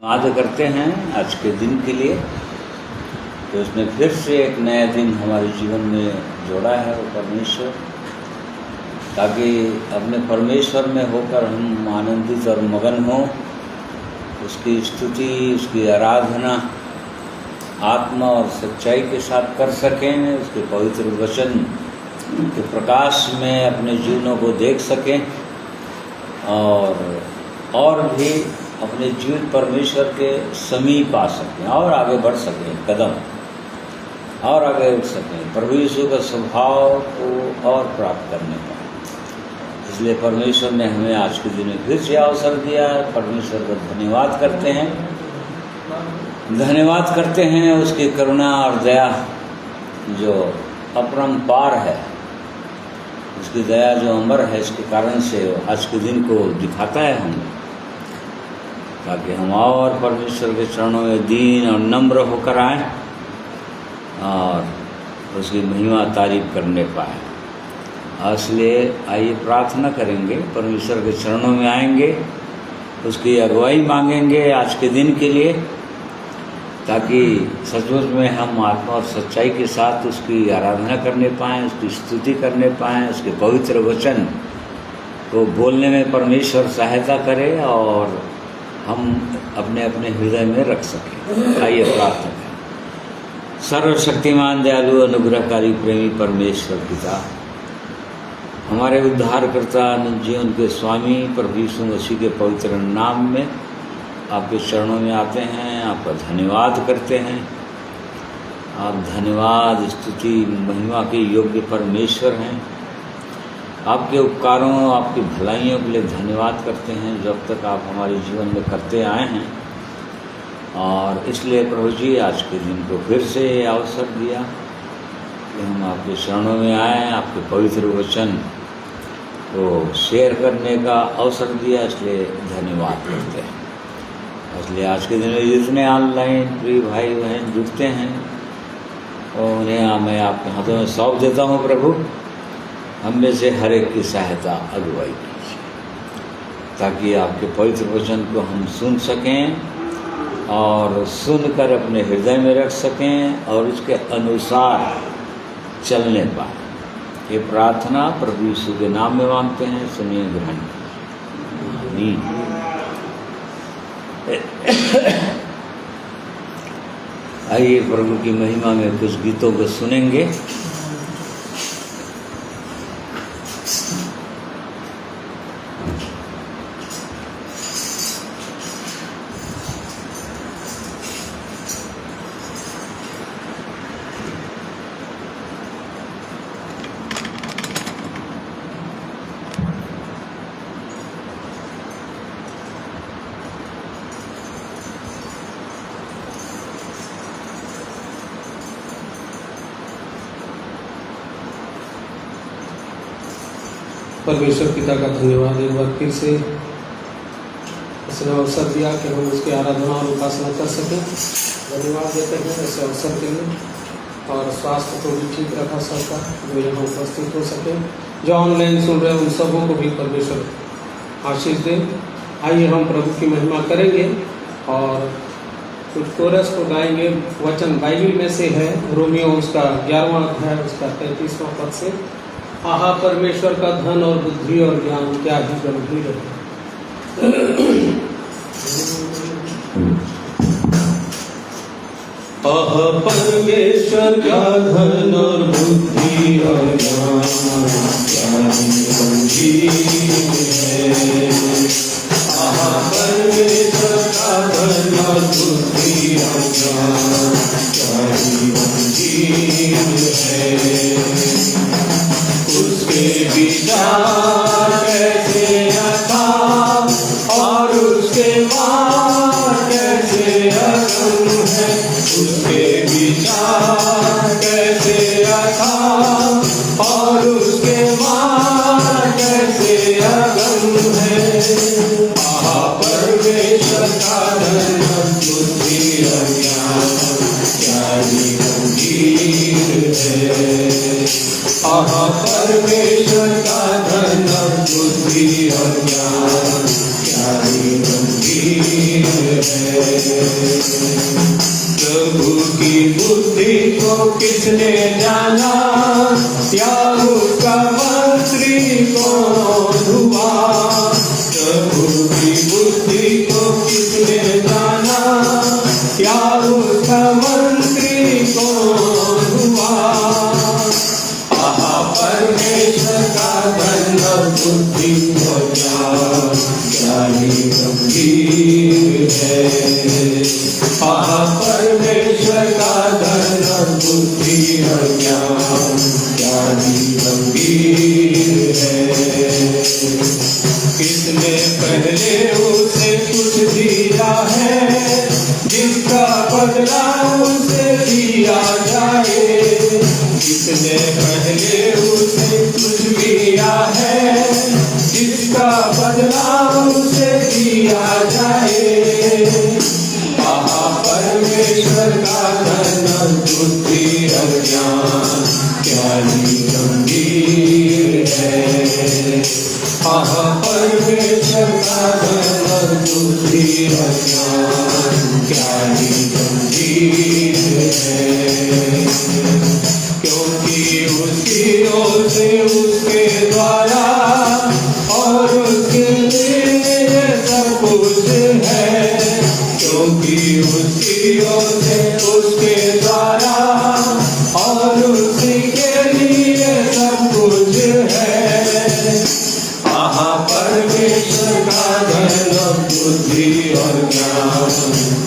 धन्यवाद करते हैं आज के दिन के लिए। तो उसने फिर से एक नया दिन हमारे जीवन में जोड़ा है वो परमेश्वर, ताकि अपने परमेश्वर में होकर हम आनंदित और मगन हों, उसकी स्तुति, उसकी आराधना आत्मा और सच्चाई के साथ कर सकें, उसके पवित्र वचन के प्रकाश में अपने जीवनों को देख सकें और भी अपने जीवित परमेश्वर के समीप आ सकें और आगे बढ़ सकें, कदम और आगे उठ सकें, प्रभु यीशु का स्वभाव को और प्राप्त करने का। इसलिए परमेश्वर ने हमें आज के दिन में फिर से अवसर दिया। परमेश्वर का धन्यवाद करते हैं, धन्यवाद करते हैं उसकी करुणा और दया जो अपरंपार है, उसकी दया जो अमर है, इसके कारण से आज के दिन को दिखाता है हमें, ताकि हम और परमेश्वर के चरणों में दीन और नम्र होकर आएँ और उसकी महिमा तारीफ करने पाए। इसलिए आइए प्रार्थना करेंगे, परमेश्वर के चरणों में आएंगे, उसकी अगुवाई मांगेंगे आज के दिन के लिए, ताकि सचमुच में हम आत्मा और सच्चाई के साथ उसकी आराधना करने पाएँ, उसकी स्तुति करने पाएँ, उसके पवित्र वचन को बोलने में परमेश्वर सहायता करे और हम अपने अपने हृदय में रख सकें। आइए प्रार्थना करें। सर्वशक्तिमान दयालु अनुग्रहकारी प्रेमी परमेश्वर पिता, हमारे उद्धारकर्ता अनंत जीवन के स्वामी प्रभु यीशु मसीह के पवित्र नाम में आपके चरणों में आते हैं, आपका धन्यवाद करते हैं। आप धन्यवाद, स्तुति, महिमा के योग्य परमेश्वर हैं। आपके उपकारों, आपकी भलाइयों के लिए धन्यवाद करते हैं जब तक आप हमारे जीवन में करते आए हैं। और इसलिए प्रभु जी आज के दिन को फिर से अवसर दिया कि हम आपके चरणों में आएँ, आपके पवित्र वचन को शेयर करने का अवसर दिया, इसलिए धन्यवाद करते हैं। इसलिए आज के दिन में जितने ऑनलाइन प्रिय भाई बहन जुड़ते हैं और उन्हें मैं आपके हाथों में सौंप देता हूँ। प्रभु हम में से हर एक की सहायता अगुवाई कीजिए, ताकि आपके पवित्र वचन को हम सुन सकें और सुनकर अपने हृदय में रख सकें और उसके अनुसार चलने पाएँ। ये प्रार्थना प्रभु यीशु के नाम में मांगते हैं, सुनिए, ग्रहण कीजिए। आइए प्रभु की महिमा में कुछ गीतों को सुनेंगे। परमेश्वर पिता का धन्यवाद एक बार फिर से उसने अवसर दिया कि हम उसकी आराधना और उपासना कर सकें। धन्यवाद देते हैं ऐसे अवसर के लिए, और स्वास्थ्य को भी ठीक रखा सबका, जो यहाँ उपस्थित हो सके। जो ऑनलाइन सुन रहे हैं उन सबों को भी परमेश्वर आशीष दे। आइए हम प्रभु की महिमा करेंगे और कुछ कोरस को गाएंगे। वचन बाइबिल में से है, रोमियो उसका 11वां अध्याय उसका 33वां पद से। आहा परमेश्वर का धन और बुद्धि और ज्ञान क्या ही गंभीर है। आहा परमेश्वर का धन और बुद्धि और ज्ञान क्या ही गंभीर है। आहा परमेश्वर का धन और बुद्धि और ज्ञान क्या ही गंभीर है। उसके विचार कैसे अथाह और उसके मार्ग कैसे अगम है। उसके विचार कैसे अथाह और उसके मार्ग कैसे अगम है। आहा परमेश्वर का धन बुद्धि और ज्ञान क्या ही गंभीर है। आहा परमेश्वर का धन बुद्धि और ज्ञान क्या ही गंभीर है। प्रभु की बुद्धि को किसने जाना, या उसका मंत्री कौन हुआ। प्रभु की बुद्धि को किसने जाना, या उसका मंत्री कौन हुआ। आहा परमेश्वर का धन बुद्धि और ज्ञान क्या ही गंभीर है। आहा परमेश्वर का धन बुद्धि और ज्ञान क्या ही गंभीर है। किसने पहले उसे कुछ दिया है, जिसका बदला उसे दिया जाए। किसने पहले उसे कुछ दिया है, जिसका बदला उसे दिया जाए। आहा परमेश्वर का धन बुद्धि और ज्ञान क्या ही गंभीर है। आहा परमेश्वर का धन बुद्धि और ज्ञान क्या ही गंभीर है। क्योंकि उसकी ओर से उसके द्वारा और उसके लिए सब कुछ है। क्योंकि उसकी ओर से उसके द्वारा और उसी के लिए सब कुछ है। आहा परमेश्वर का धन बुद्धि और ज्ञान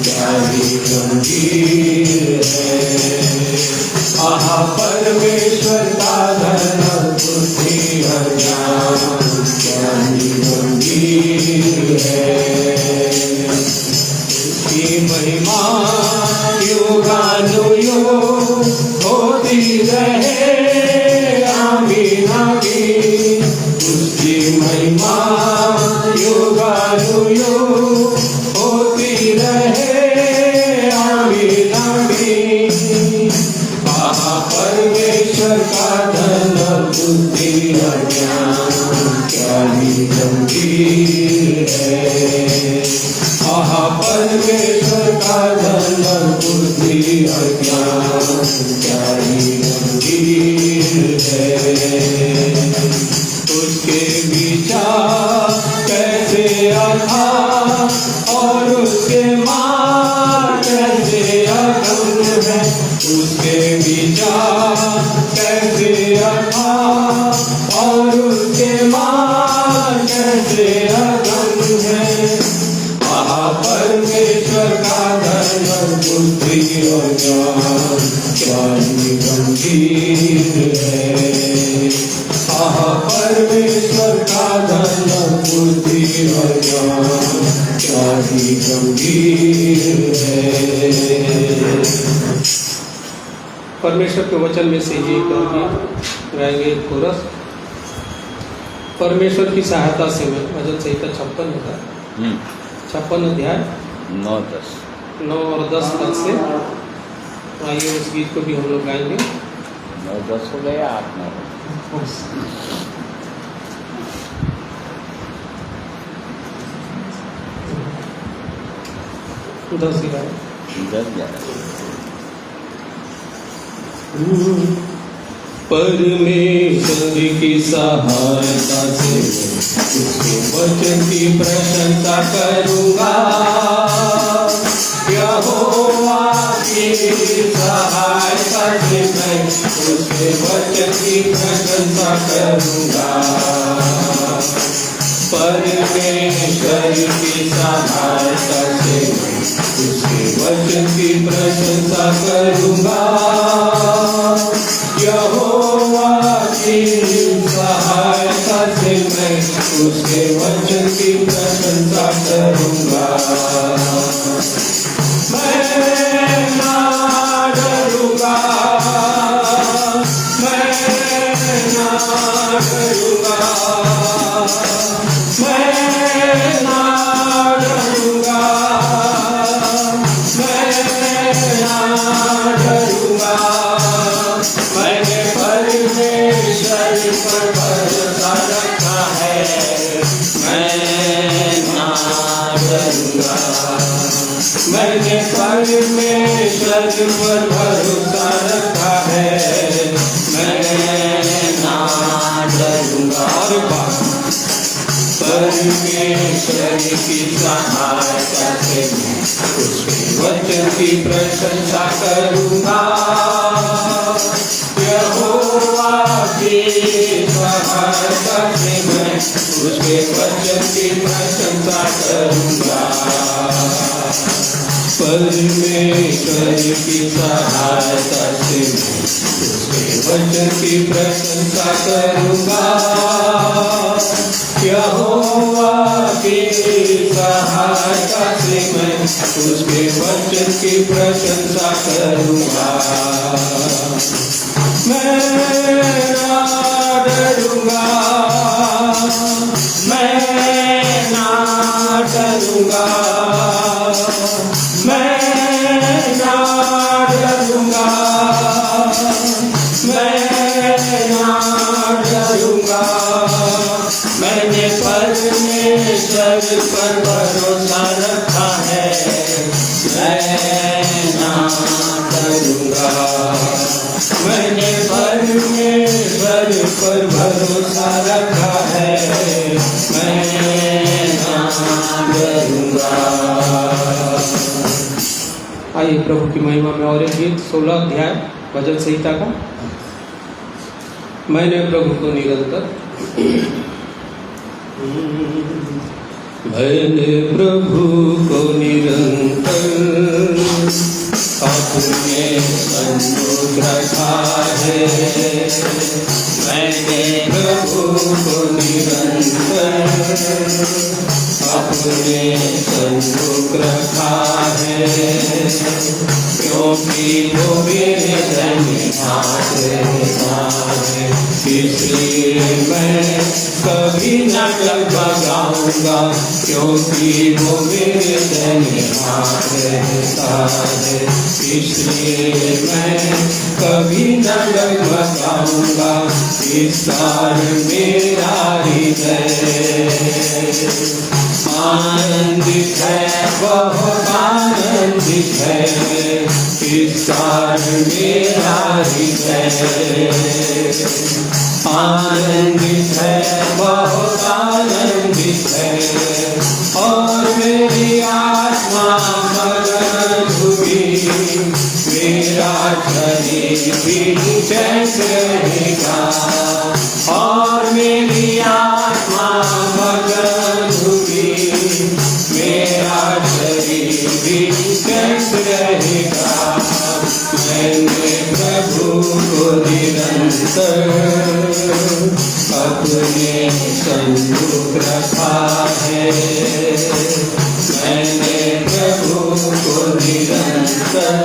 क्या ही गंभीर है। आहा परमेश्वर का धन बुद्धि और ज्ञान क्या ही गंभीर है। उसकी महिमा युगानुयुग होती रहे, आमीन आमीन। उसकी महिमा युगानुयुग होती रहे, आमीन आमीन। आहा परमेश्वर का धन बुद्धि और ज्ञान क्या ही गंभीर है। आहा परमेश्वर का धन बुद्धि और ज्ञान क्या ही गंभीर है। उसके विचार कैसे अथाह और उसके मार्ग कैसे अगम है। उसके विचार कैसे अथाह और उसके मार्ग कैसे अगम है। आहा परमेश्वर का धन बुद्धि और ज्ञान क्या ही गंभीर है। आहा परमेश्वर का धन बुद्धि और ज्ञान क्या ही गंभीर है। परमेश्वर के वचन में से ये गाएंगे कोरस। परमेश्वर की सहायता से मैं भजन संहिता 56 होता है, 56 अध्याय 9 और 10 पद से। आइए उस गीत को भी हम लोग गाएंगे। 9-10 हो गया, 8-9 10 ही गाए। 10-11 परमेश्वर की सहायता से उसके वचन की प्रशंसा करूंगा। यहोवा की सहायता से मैं उसके वचन की प्रशंसा करूंगा। परमेश्वर की सहायता से उसके वचन की प्रशंसा करूंगा। यहोवा की सहायता से मैं उसके वचन की प्रशंसा करूंगा। मैं ना डरूंगा, मैं ना डरूंगा, मैं ना डरूंगा, मैं ना डरूंगा। मैंने परमेश्वर पर भरोसा रखा है, मैं ना डरूंगा। मैंने परमेश्वर पर भरोसा रखा है, मैं ना डरूंगा। और परमेश्वर की सहायता से उसके वचन की प्रशंसा करूंगा। यहोवा की सहायता से मैं उसके वचन की प्रशंसा करूंगा। परमेश्वर की सहायता से मैं उसके वचन की प्रशंसा करूंगा। यहोवा की सहायता से मैं उसके वचन की प्रशंसा करूंगा। मैं ना डरूंगा, मैं ना डरूंगा, मैं ना डरूंगा, मैं ना डरूंगा। मैंने परमेश्वर पर भरोसा रखा है, मैं ना डरूंगा। मैंने परमेश्वर पर भरोसा रखा है, मैं ना डरूंगा। आइए प्रभु की महिमा में और एक गीत 16 अध्याय भजन संहिता का। मैंने प्रभु को निरंतर, मैंने प्रभु को निरंतर अपने सन्मुख रखा है। मैंने प्रभु को निरंतर अपने सन्मुख रखा है, क्योंकि वो मेरे धन्यवाद है। इसलिए मैं कभी न डगमगाऊंगा, क्योंकि वो मेरे धन्यवाद है। इसलिए मैं कभी न डगमगाऊंगा, इस कारण मेरा हृदय आनंदित है, बहुत आनंदित है। इस कारण मेरा हृदय आनंदित है, बहुत आनंदित है। और मेरी आत्मा मगन हुई, मेरा शरीर भी चैन रहेगा। और मेरी आत्मा मगन हुई, मेरा शरीर भी चैन रहेगा। मैंने प्रभु को निरंतर अपने सन्मुख रखा है। मैंने प्रभु को निरंतर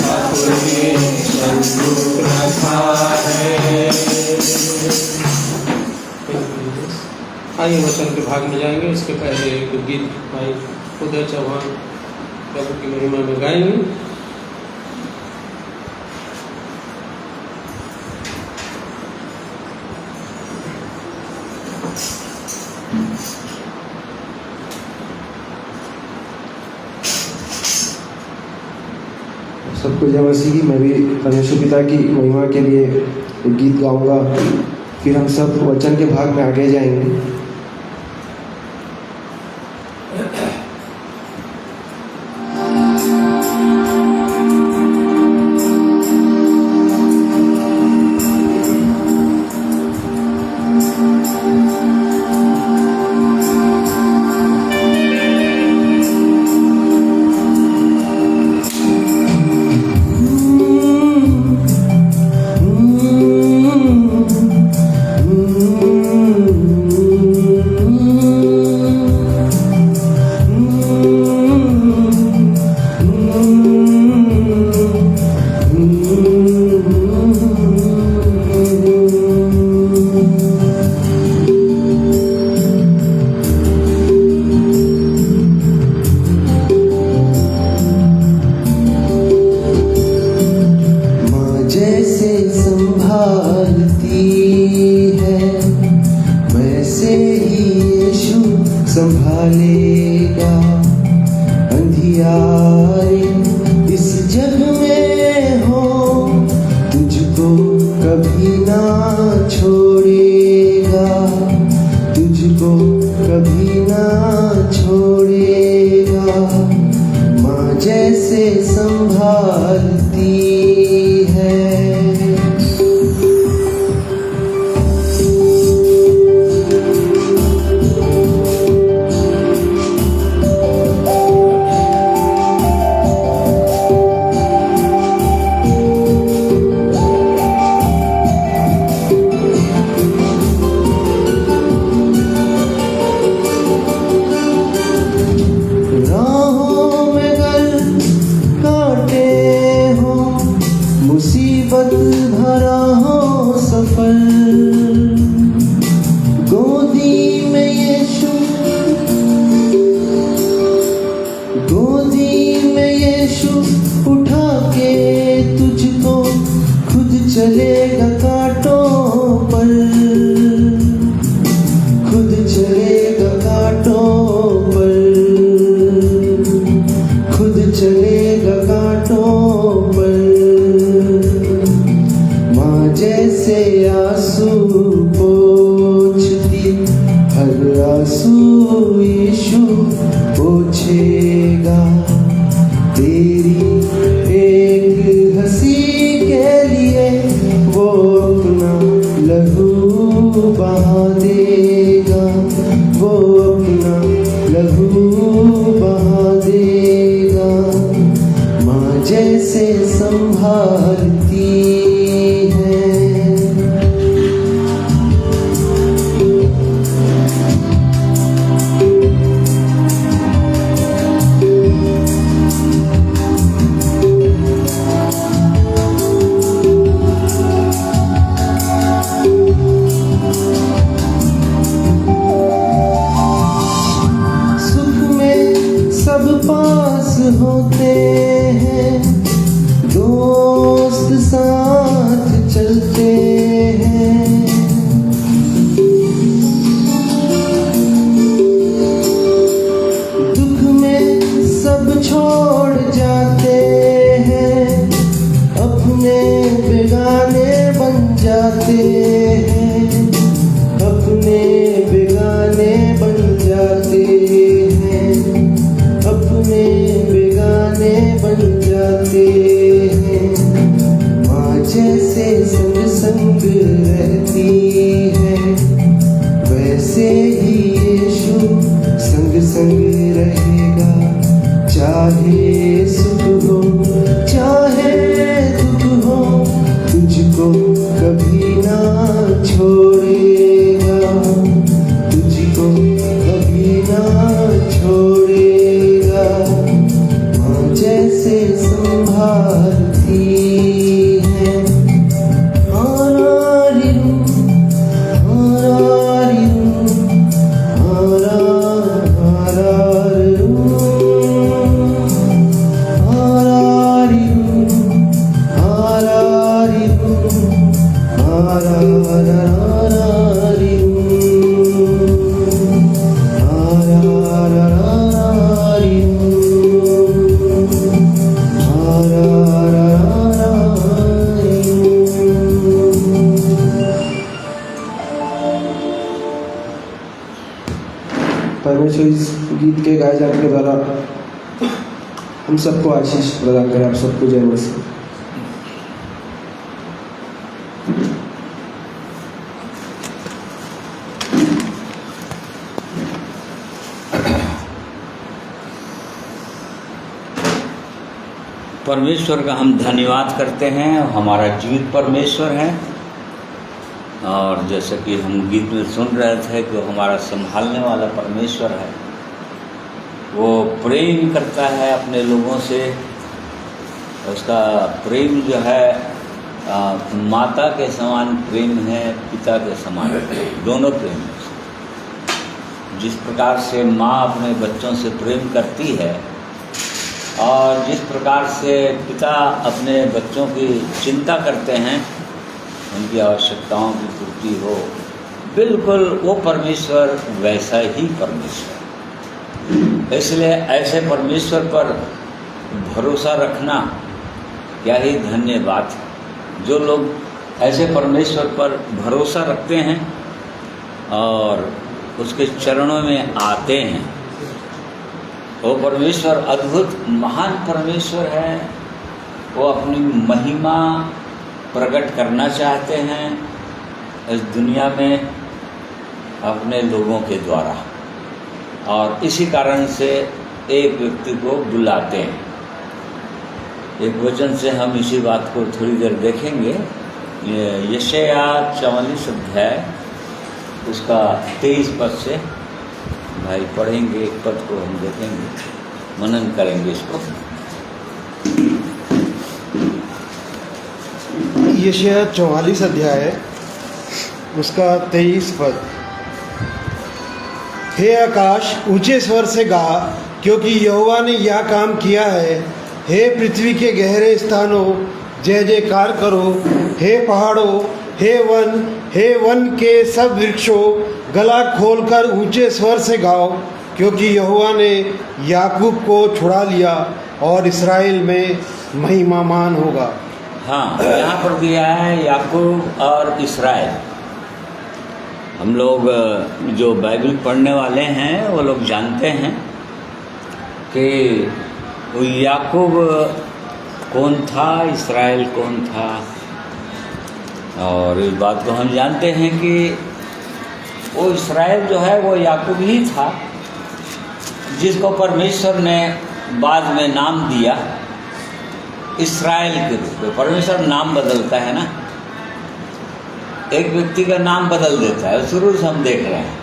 अपने सन्मुख रखा है। आइए वचन के भाग में जाएंगे। इसके पहले एक गीत भाई उदय चौहान प्रभु की महिमा में गाएंगे। सबको जय मसीह की। मैं भी परमेश्वर पिता की महिमा के लिए एक गीत गाऊंगा, फिर हम सब वचन के भाग में आगे जाएंगे। छोड़ेगा। अंधियारे इस जग में हो, तुझको कभी ना छोड़ेगा, तुझको कभी ना छोड़ेगा। माँ जैसे संभालती है। मुसीबत भरा हो सफर, गोदी में यीशु, गोदी में यीशु उठा के तुझको खुद चलेगा कांटों पर, खुद चलेगा कांटों पर, खुद चलेगा कांटों पर। जैसे आंसू पोंछती, हर आंसू यीशु पोंछेगा। तेरी एक हंसी के लिए वो अपना लहू बहा देगा, वो अपना लहू बहा देगा। माँ जैसे संभालती सब पास होते हैं, दोस्त साथ चलते हैं। दुख में सब छोड़ जाते हैं, अपने बेगाने बन जाते हैं, अपने बेगाने बन जाते हैं, अपने बेगाने बन जाते हैं। माँ जैसे संग संग रहती है, वैसे ही यीशु संग संग रहेगा। चाहे सुख हो चाहे दुख हो, तुझको कभी ना छोड़ेगा, तुझको कभी ना छोड़ेगा। जैसे संभालती है। हारारिरू, हारारिरू, हारारिरू, हारारिरू, हारारिरू, हारारिरू, परमेश्वर इस गीत के गाए जाने के द्वारा हम सबको आशीष प्रदान करें। आप सबको जय मसीह। परमेश्वर का हम धन्यवाद करते हैं। हमारा जीवित परमेश्वर है, और जैसा कि हम गीत में सुन रहे थे कि वो हमारा संभालने वाला परमेश्वर है। वो प्रेम करता है अपने लोगों से। उसका प्रेम जो है माता के समान प्रेम है, पिता के समान दोनों प्रेम है। जिस प्रकार से माँ अपने बच्चों से प्रेम करती है और जिस प्रकार से पिता अपने बच्चों की चिंता करते हैं, उनकी आवश्यकताओं की पूर्ति हो, बिल्कुल वो परमेश्वर वैसा ही परमेश्वर। इसलिए ऐसे परमेश्वर पर भरोसा रखना क्या ही धन्य बात है। जो लोग ऐसे परमेश्वर पर भरोसा रखते हैं और उसके चरणों में आते हैं, वो परमेश्वर अद्भुत महान परमेश्वर है। वो अपनी महिमा प्रकट करना चाहते हैं इस दुनिया में अपने लोगों के द्वारा, और इसी कारण से एक व्यक्ति को बुलाते हैं। एक वचन से हम इसी बात को थोड़ी देर देखेंगे। यशाया 44 अध्याय उसका 23 पद से भाई पढ़ेंगे। एक पद को हम देखेंगे, मनन करेंगे इसको। यशाया 44 अध्याय उसका 23 पद। हे आकाश ऊंचे स्वर से गा, क्योंकि यहोवा ने यह काम किया है। हे पृथ्वी के गहरे स्थानों, जय जयकार करो। हे पहाड़ों, हे वन के सब वृक्षों, गला खोलकर ऊंचे स्वर से गाओ, क्योंकि यहोवा ने याकूब को छुड़ा लिया और इस्राएल में महिमामान होगा। हाँ, यहाँ पर दिया है याकूब और इस्राएल। हम लोग जो बाइबल पढ़ने वाले हैं वो लोग जानते हैं कि वो याकूब कौन था, इस्राएल कौन था। और इस बात को हम जानते हैं कि वो इस्राएल जो है वो याकूब ही था, जिसको परमेश्वर ने बाद में नाम दिया इस्राएल के रूप में। परमेश्वर नाम बदलता है ना, एक व्यक्ति का नाम बदल देता है। शुरू से हम देख रहे हैं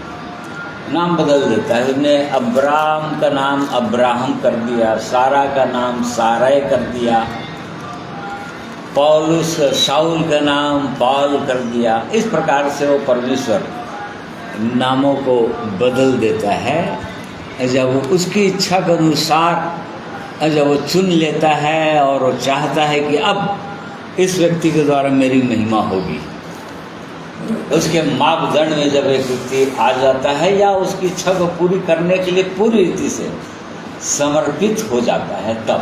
नाम बदल देता है। उसने अब्राहम का नाम अब्राहम कर दिया, सारा का नाम साराय कर दिया, पौलुस शाऊल का नाम पौल कर दिया। इस प्रकार से वो परमेश्वर नामों को बदल देता है जब वो उसकी इच्छा के अनुसार जब वो चुन लेता है और वो चाहता है कि अब इस व्यक्ति के द्वारा मेरी महिमा होगी। उसके मापदंड में जब एक व्यक्ति आ जाता है या उसकी इच्छा को पूरी करने के लिए पूरी रीति से समर्पित हो जाता है, तब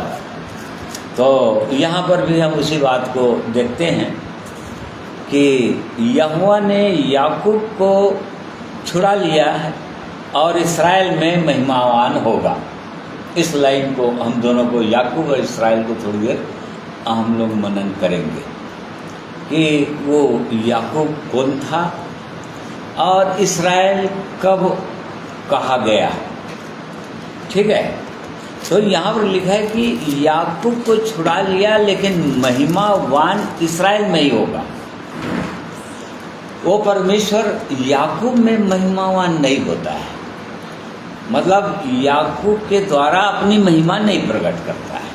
तो यहाँ पर भी हम उसी बात को देखते हैं कि यहोवा ने याकूब को छुड़ा लिया है और इस्राएल में महिमावान होगा। इस लाइन को हम दोनों को, याकूब और इस्राएल को थोड़ी देर हम लोग मनन करेंगे कि वो याकूब कौन था और इस्राएल कब कहा गया। ठीक है, तो यहाँ पर लिखा है कि याकूब को छुड़ा लिया, लेकिन महिमावान इस्राएल में ही होगा। वो परमेश्वर याकूब में महिमावान नहीं होता है, मतलब याकूब के द्वारा अपनी महिमा नहीं प्रकट करता है।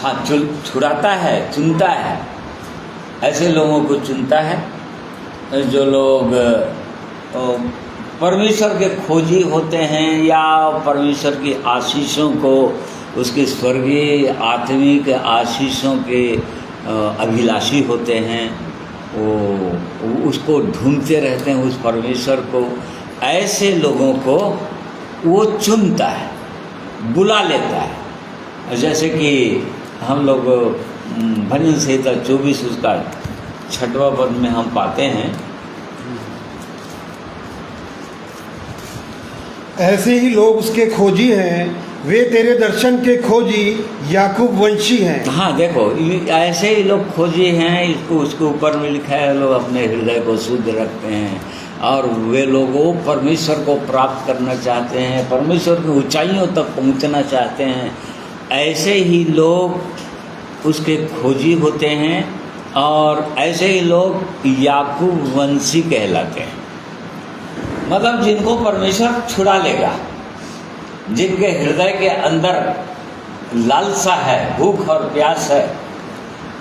हाँ, छुड़ाता है, चुनता है, ऐसे लोगों को चुनता है जो लोग परमेश्वर के खोजी होते हैं या परमेश्वर की आशीषों को, उसके स्वर्गीय आत्मिक आशीषों के अभिलाषी होते हैं। वो उसको ढूंढते रहते हैं, उस परमेश्वर को। ऐसे लोगों को वो चुनता है, बुला लेता है। जैसे कि हम लोग भजन संहिता 24 उसका 6वां पद में हम पाते हैं, ऐसे ही लोग उसके खोजी हैं, वे तेरे दर्शन के खोजी याकूब वंशी हैं। हाँ, देखो ऐसे ही लोग खोजी हैं। इसको उसके ऊपर में लिखा है, लोग अपने हृदय को शुद्ध रखते हैं और वे लोगों परमेश्वर को प्राप्त करना चाहते हैं, परमेश्वर की ऊंचाइयों तक पहुंचना चाहते हैं। ऐसे ही लोग उसके खोजी होते हैं और ऐसे ही लोग याकूब वंशी कहलाते हैं। मतलब जिनको परमेश्वर छुड़ा लेगा, जिनके हृदय के अंदर लालसा है, भूख और प्यास है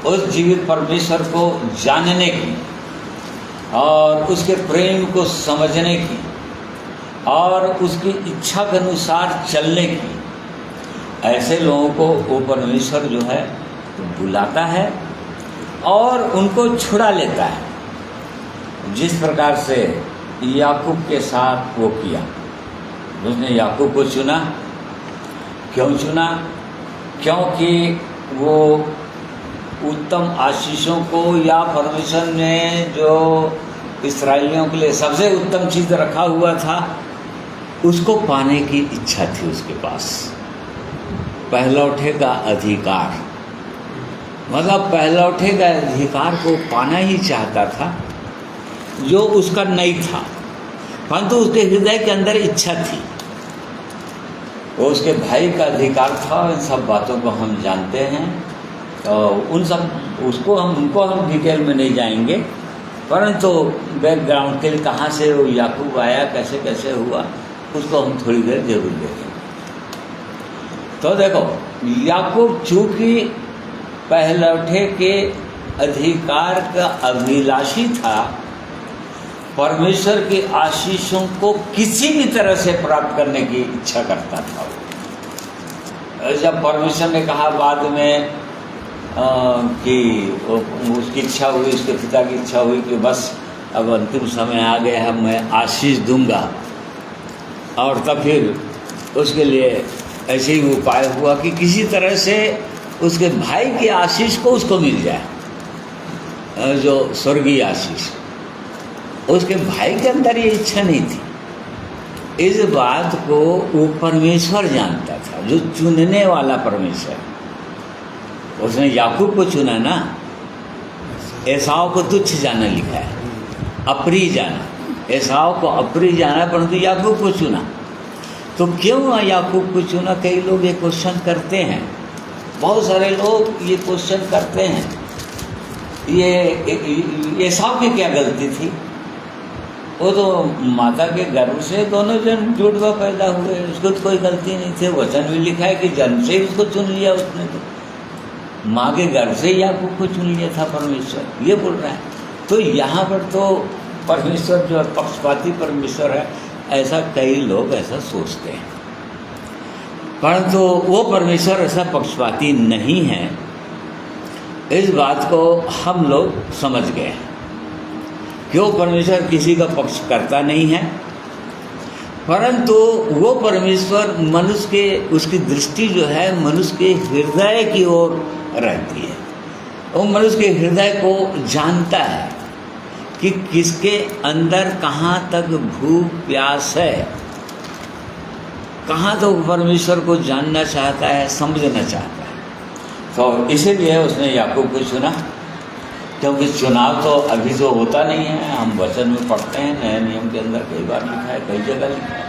उस जीवित परमेश्वर को जानने की और उसके प्रेम को समझने की और उसकी इच्छा के अनुसार चलने की, ऐसे लोगों को वो परमेश्वर जो है बुलाता है और उनको छुड़ा लेता है। जिस प्रकार से याकूब के साथ वो किया, उसने याकूब को चुना। क्यों चुना? क्योंकि वो उत्तम आशीषों को, या परमेश्वर ने जो इस्राएलियों के लिए सबसे उत्तम चीज़ रखा हुआ था, उसको पाने की इच्छा थी उसके पास। पहलौठे का अधिकार, मतलब पहलौठे का अधिकार को पाना ही चाहता था, जो उसका नहीं था, परंतु उसके हृदय के अंदर इच्छा थी। वो उसके भाई का अधिकार था। इन सब बातों को हम जानते हैं, तो उनको हम डिटेल में नहीं जाएंगे, परंतु बैकग्राउंड के लिए कहाँ से वो याकूब आया, कैसे कैसे हुआ, उसको हम थोड़ी देर जरूर देखेंगे। तो देखो, याकूब चूंकि पहलौठे के अधिकार का अभिलाषी था, परमेश्वर की आशीषों को किसी भी तरह से प्राप्त करने की इच्छा करता था। जब परमेश्वर ने कहा बाद में कि उसकी इच्छा हुई, उसके पिता की इच्छा हुई कि बस अब अंतिम समय आ गया है, मैं आशीष दूंगा, और तब फिर उसके लिए ऐसे ही उपाय हुआ कि किसी तरह से उसके भाई की आशीष को उसको मिल जाए, जो स्वर्गीय आशीष। उसके भाई के अंदर ये इच्छा नहीं थी। इस बात को वो परमेश्वर जानता था, जो चुनने वाला परमेश्वर। उसने याकूब को चुना ना, एसाव को तुच्छ जाना लिखा है, अप्रिय जाना। एसाव को अप्रिय जाना, परंतु याकूब को चुना। तो क्यों याकूब को चुना? कई लोग ये क्वेश्चन करते हैं, बहुत सारे लोग ये क्वेश्चन करते हैं, ये एसाव की क्या गलती थी? वो तो माता के गर्भ से दोनों जन जुड़वा पैदा हुए, उसको तो कोई गलती नहीं थी। वचन भी लिखा है कि जन्म से ही उसको चुन लिया उसने, तो माँ के गर्भ से ही याकूब को चुन लिया था परमेश्वर, ये बोल रहा है। तो यहाँ पर तो परमेश्वर जो पक्षपाती परमेश्वर है, ऐसा कई लोग ऐसा सोचते हैं, परंतु वो परमेश्वर ऐसा पक्षपाती नहीं है। इस बात को हम लोग समझ गए हैं। क्यों? परमेश्वर किसी का पक्ष करता नहीं है, परंतु वो परमेश्वर मनुष्य के, उसकी दृष्टि जो है मनुष्य के हृदय की ओर रहती है। वो मनुष्य के हृदय को जानता है कि किसके अंदर कहाँ तक भूख प्यास है, कहाँ तक परमेश्वर को जानना चाहता है, समझना चाहता है। तो इसीलिए उसने याकूब को चुना, क्योंकि चुनाव तो अभी तो होता नहीं है। हम वचन में पढ़ते हैं, नए नियम के अंदर कई बार लिखा है, कई जगह लिखा है।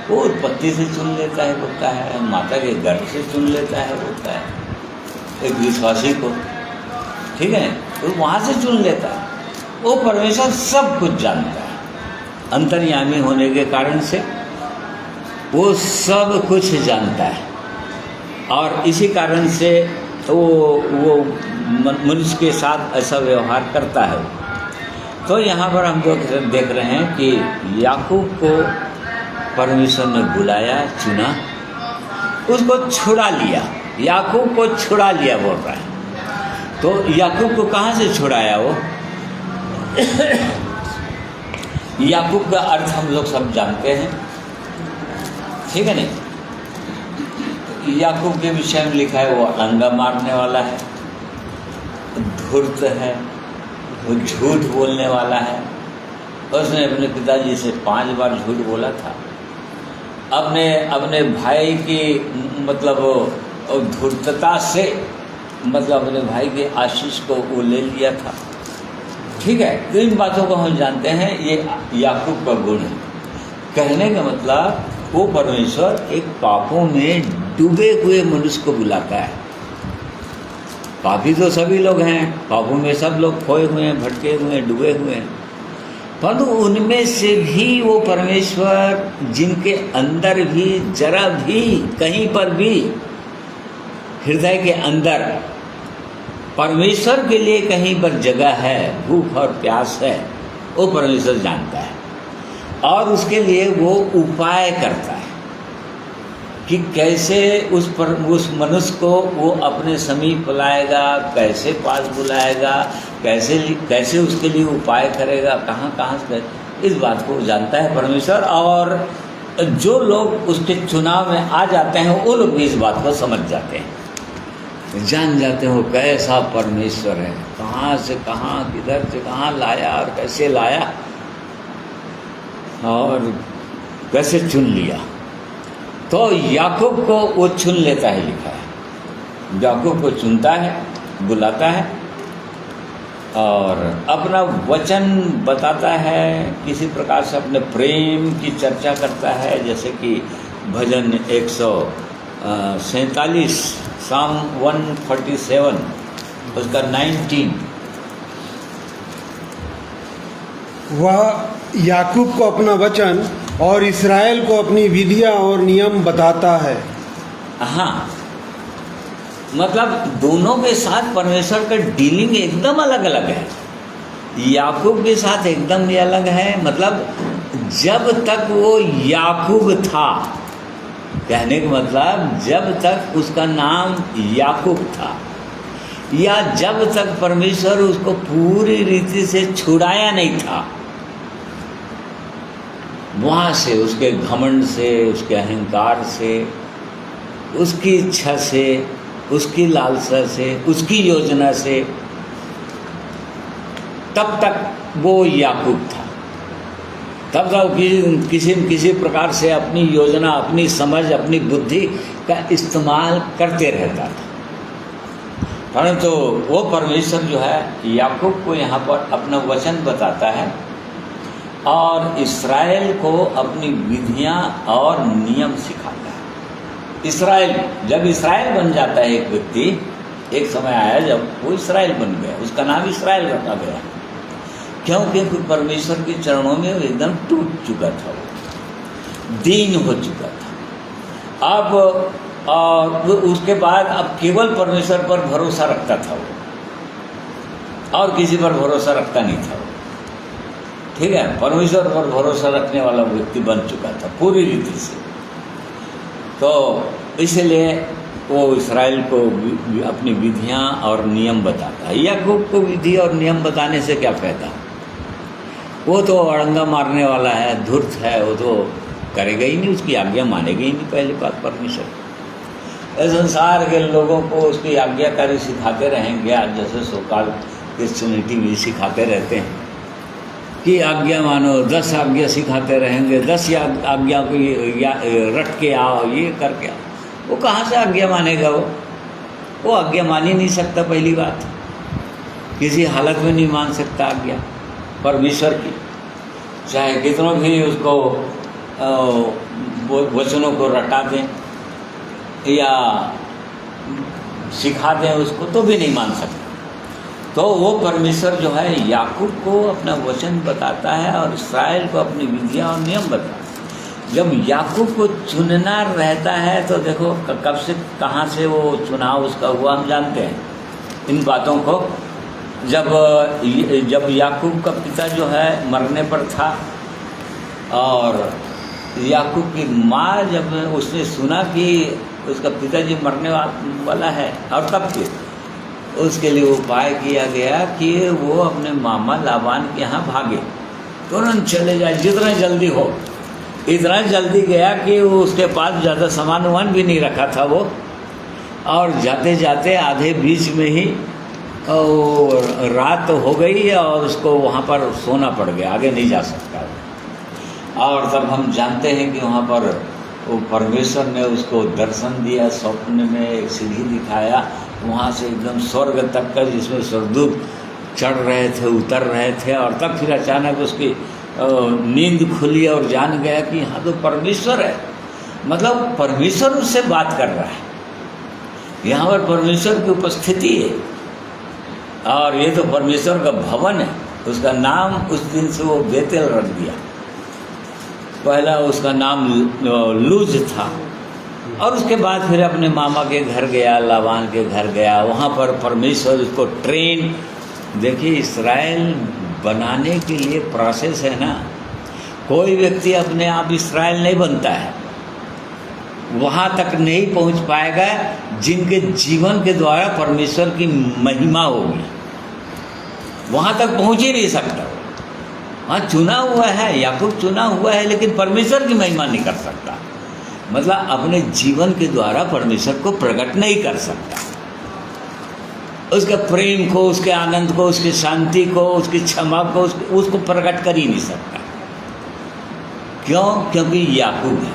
वो उत्पत्ति से चुन लेता है, बोलता है, माता के गर्भ से चुन लेता है, बोलता है एक विश्वासी को, ठीक है, तो वहाँ से चुन लेता है। वो परमेश्वर सब कुछ जानता है, अंतर्यामी होने के कारण से वो सब कुछ जानता है, और इसी कारण से वो मनुष्य के साथ ऐसा व्यवहार करता है। तो यहाँ पर हम लोग देख रहे हैं कि याकूब को परमेश्वर ने बुलाया, चुना, उसको छुड़ा लिया, याकूब को छुड़ा लिया बोल रहा है। तो याकूब को कहाँ से छुड़ाया? वो याकूब का अर्थ हम लोग सब जानते हैं, ठीक है नहीं? याकूब के विषय में लिखा है वो अंगा मारने वाला है, धूर्त है, वो झूठ बोलने वाला है। उसने अपने पिताजी से 5 बार झूठ बोला था। अपने भाई की मतलब धूर्तता से, मतलब अपने भाई के आशीष को वो ले लिया था, ठीक है। तो इन बातों को हम जानते हैं, ये याकूब का गुण है। कहने का मतलब वो परमेश्वर एक पापों में डूबे हुए मनुष्य को बुलाता है। पापी तो सभी लोग हैं, पापों में सब लोग खोए हुए हैं, भटके हुए हैं, डूबे हुए हैं, परंतु उनमें से भी वो परमेश्वर जिनके अंदर भी जरा भी, कहीं पर भी हृदय के अंदर परमेश्वर के लिए कहीं पर जगह है, भूख और प्यास है, वो परमेश्वर जानता है, और उसके लिए वो उपाय करता है कि कैसे उस मनुष्य को वो अपने समीप लाएगा, कैसे पास बुलाएगा, कैसे उसके लिए उपाय करेगा, कहाँ से, इस बात को जानता है परमेश्वर। और जो लोग उसके चुनाव में आ जाते हैं वो लोग भी इस बात को समझ जाते हैं, जान जाते हो कैसा परमेश्वर है, कहाँ से कहाँ, किधर से कहाँ लाया और कैसे लाया और कैसे चुन लिया। तो याकूब को वो चुन लेता है, लिखा है याकूब को चुनता है, बुलाता है और अपना वचन बताता है, किसी प्रकार से अपने प्रेम की चर्चा करता है। जैसे कि भजन 147 साम 147 उसका 19, वह याकूब को अपना वचन और इस्राएल को अपनी विधियां और नियम बताता है। हाँ, मतलब दोनों के साथ परमेश्वर का डीलिंग एकदम अलग अलग है। याकूब के साथ एकदम ही अलग है। मतलब जब तक वो याकूब था, कहने का मतलब जब तक उसका नाम याकूब था, या जब तक परमेश्वर उसको पूरी रीति से छुड़ाया नहीं था, वहाँ से, उसके घमंड से, उसके अहंकार से, उसकी इच्छा से, उसकी लालसा से, उसकी योजना से, तब तक वो याकूब था। तब तक किसी प्रकार से अपनी योजना, अपनी समझ, अपनी बुद्धि का इस्तेमाल करते रहता था। परंतु वो परमेश्वर जो है याकूब को यहाँ पर अपना वचन बताता है और इस्राएल को अपनी विधियाँ और नियम सिखाता है। इस्राएल, जब इस्राएल बन जाता है एक व्यक्ति, एक समय आया जब वो इस्राएल बन गया, उसका नाम इस्राएल रखा गया। क्योंकि परमेश्वर के चरणों में वो एकदम टूट चुका था, वो दीन हो चुका था। अब और उसके बाद अब केवल परमेश्वर पर भरोसा रखता था वो, और किसी पर भरोसा रखता नहीं था वो। ठीक है, परमेश्वर पर भरोसा रखने वाला व्यक्ति बन चुका था पूरी रीति से। तो इसलिए वो इस्राएल को अपनी विधियां और नियम बताता है। याकूब को विधि और नियम बताने से क्या फायदा? वो तो अड़ंगा मारने वाला है, धूर्त है, वो तो करेगा ही नहीं, उसकी आज्ञा मानेगा ही नहीं। पहली बात, परमेश्वर संसार के लोगों को उसकी आज्ञाकारी सिखाते रहेंगे। आज जैसे सोकाल क्रिश्चियनिटी भी सिखाते रहते हैं कि आज्ञा मानो, 10 आज्ञा सिखाते रहेंगे, 10 आज्ञा को रट के आओ, ये करके आओ। वो कहाँ से आज्ञा मानेगा? वो आज्ञा मान ही नहीं सकता। पहली बात, किसी हालत में नहीं मान सकता आज्ञा परमेश्वर की, चाहे कितनों भी उसको वचनों को रटा दें या सिखा दें उसको, तो भी नहीं मान सकता। तो वो परमेश्वर जो है याकूब को अपना वचन बताता है और इस्राएल को अपनी विधियाँ और नियम बताता है। जब याकूब को चुनना रहता है तो देखो कब से कहाँ से वो चुनाव उसका हुआ, हम जानते हैं इन बातों को। जब याकूब का पिता जो है मरने पर था और याकूब की माँ जब उसने सुना कि उसका पिताजी मरने वाला है, और तब फिर उसके लिए उपाय किया गया कि वो अपने मामा लाबान के यहाँ भागे, तुरंत चले जाए जितना जल्दी हो। इतना जल्दी गया कि वो उसके पास ज़्यादा सामान वामान भी नहीं रखा था वो, और जाते जाते आधे बीच में ही रात हो गई और उसको वहाँ पर सोना पड़ गया, आगे नहीं जा सकता। और तब हम जानते हैं कि वहाँ पर वो परमेश्वर ने उसको दर्शन दिया, स्वप्न में एक सीढ़ी दिखाया, वहाँ से एकदम स्वर्ग तक का, जिसमें स्वर्गदूत चढ़ रहे थे, उतर रहे थे। और तब फिर अचानक उसकी नींद खुली और जान गया कि यहाँ तो परमेश्वर है। मतलब परमेश्वर उससे बात कर रहा है, यहाँ पर परमेश्वर की उपस्थिति है, और ये तो परमेश्वर का भवन है। उसका नाम उस दिन से वो बेतेल रख दिया। पहला उसका नाम लूज था, और उसके बाद फिर अपने मामा के घर गया, लाबान के घर गया। वहाँ पर परमेश्वर उसको ट्रेन, देखिए इस्राएल बनाने के लिए प्रोसेस है ना। कोई व्यक्ति अपने आप इस्राएल नहीं बनता है, वहाँ तक नहीं पहुँच पाएगा जिनके जीवन के द्वारा परमेश्वर की महिमा होगी, वहाँ तक पहुँच ही नहीं सकता। हाँ चुना हुआ है, याकूब चुना हुआ है, लेकिन परमेश्वर की महिमा नहीं कर सकता। मतलब अपने जीवन के द्वारा परमेश्वर को प्रकट नहीं कर सकता। उसके प्रेम को, उसके आनंद को, उसकी शांति को, उसकी क्षमा को उसको प्रकट कर ही नहीं सकता। क्यों? क्योंकि याकूब है,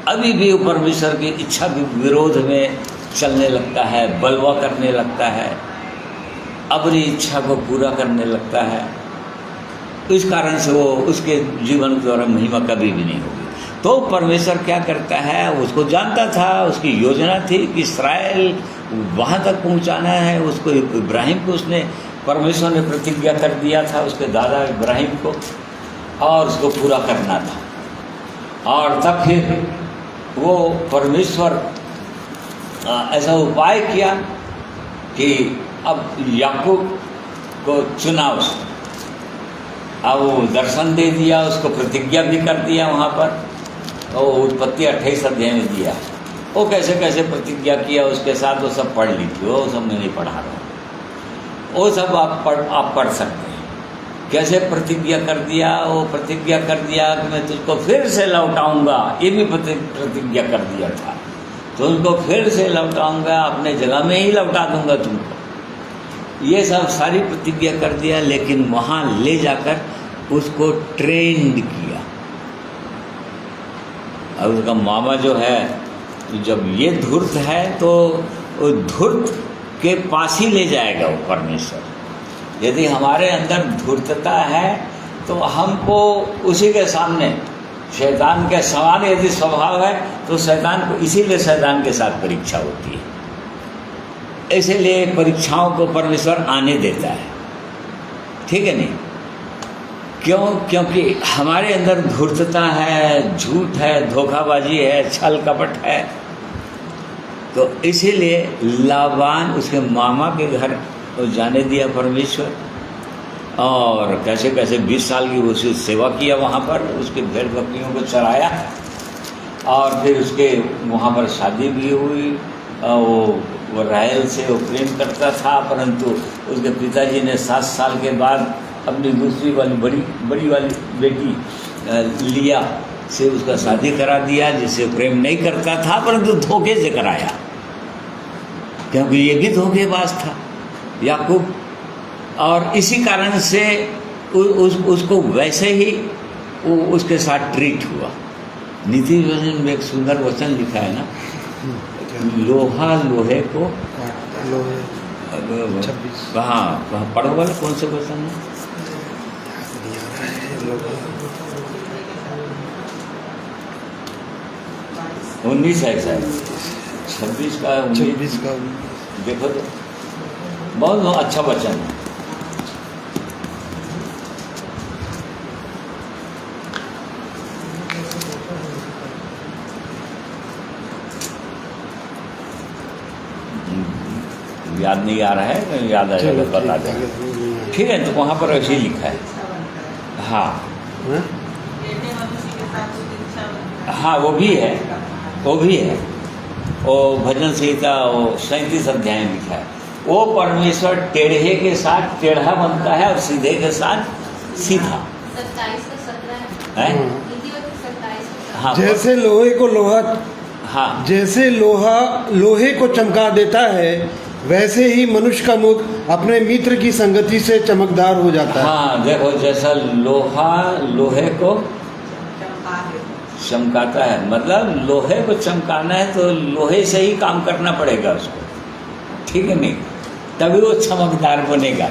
अभी भी वो परमेश्वर की इच्छा के विरोध में चलने लगता है, बलवा करने लगता है, अपनी इच्छा को पूरा करने लगता है। इस कारण से वो उसके जीवन के द्वारा महिमा कभी भी नहीं होगी। तो परमेश्वर क्या करता है, उसको जानता था, उसकी योजना थी कि इस्राएल वहाँ तक पहुँचाना है उसको। इब्राहिम को उसने, परमेश्वर ने प्रतिज्ञा कर दिया था उसके दादा इब्राहिम को, और उसको पूरा करना था। और तब फिर वो परमेश्वर ऐसा उपाय किया कि अब याकूब को चुना उसने, अब वो दर्शन दे दिया, उसको प्रतिज्ञा भी कर दिया वहाँ पर, और उत्पत्ति 28 अध्याय में दिया। वो कैसे कैसे प्रतिज्ञा किया उसके साथ, वो सब पढ़ लीजिए, वो सब मैं नहीं पढ़ा रहा हूँ, वो सब आप पढ़ सकते हैं। कैसे प्रतिज्ञा कर दिया, वो प्रतिज्ञा कर दिया कि मैं तुझको फिर से लौटाऊंगा, ये भी प्रतिज्ञा कर दिया था, तो उनको फिर से लौटाऊंगा, अपने जगह में ही लौटा दूंगा तुमको, ये सब सारी प्रतिज्ञा कर दिया। लेकिन वहाँ ले जाकर उसको ट्रेंड किया। अब उसका मामा जो है, जब ये धूर्त है तो वो धूर्त के पास ही ले जाएगा वो परमेश्वर। यदि हमारे अंदर धूर्तता है तो हमको उसी के सामने, शैतान के समान यदि स्वभाव है तो शैतान को, इसीलिए शैतान के साथ परीक्षा होती है, इसीलिए परीक्षाओं को परमेश्वर आने देता है, ठीक है नहीं? क्यों? क्योंकि हमारे अंदर धूर्तता है, झूठ है, धोखाबाजी है, छल कपट है। तो इसीलिए लाबान उसके मामा के घर तो जाने दिया परमेश्वर, और कैसे कैसे 20 साल की उसकी सेवा किया वहाँ पर, उसके भेड़ बकरियों को चराया, और फिर उसके वहाँ पर शादी भी हुई। वो राहेल से वो प्रेम करता था, परंतु उसके पिताजी ने 7 साल के बाद अपनी दूसरी वाली बड़ी वाली बेटी लिया से उसका शादी करा दिया, जिससे प्रेम नहीं करता था, परंतु धोखे से कराया, क्योंकि ये भी धोखेबाज था याकूब। और इसी कारण से उसको वैसे ही उसके साथ ट्रीट हुआ। नीति वचन में एक सुंदर वचन लिखा है ना, लोहा लोहे को, कहाँ पढ़ो वाले कौन से वचन है? 19 है शायद, 26 का 19 का देखो तो बहुत अच्छा वचन है। याद नहीं आ रहा है, याद आ जाएगा बता देंगे, ठीक है? तो वहाँ पर ऐसे ही लिखा है। हाँ हाँ, वो भी है, वो भी है। वो भजन संहिता 37 अध्याय में लिखा है, वो परमेश्वर टेढ़े के साथ टेढ़ा बनता है और सीधे के साथ सीधा। 27 का 17 है। हाँ, जैसे लोहे को लोहा, हाँ, जैसे लोहे को चमका देता है, वैसे ही मनुष्य का मुख अपने मित्र की संगति से चमकदार हो जाता है। हाँ, देखो जैसा लोहा लोहे को चमकाता है, मतलब लोहे को चमकाना है तो लोहे से ही काम करना पड़ेगा उसको, ठीक है नहीं? तभी वो चमकदार बनेगा।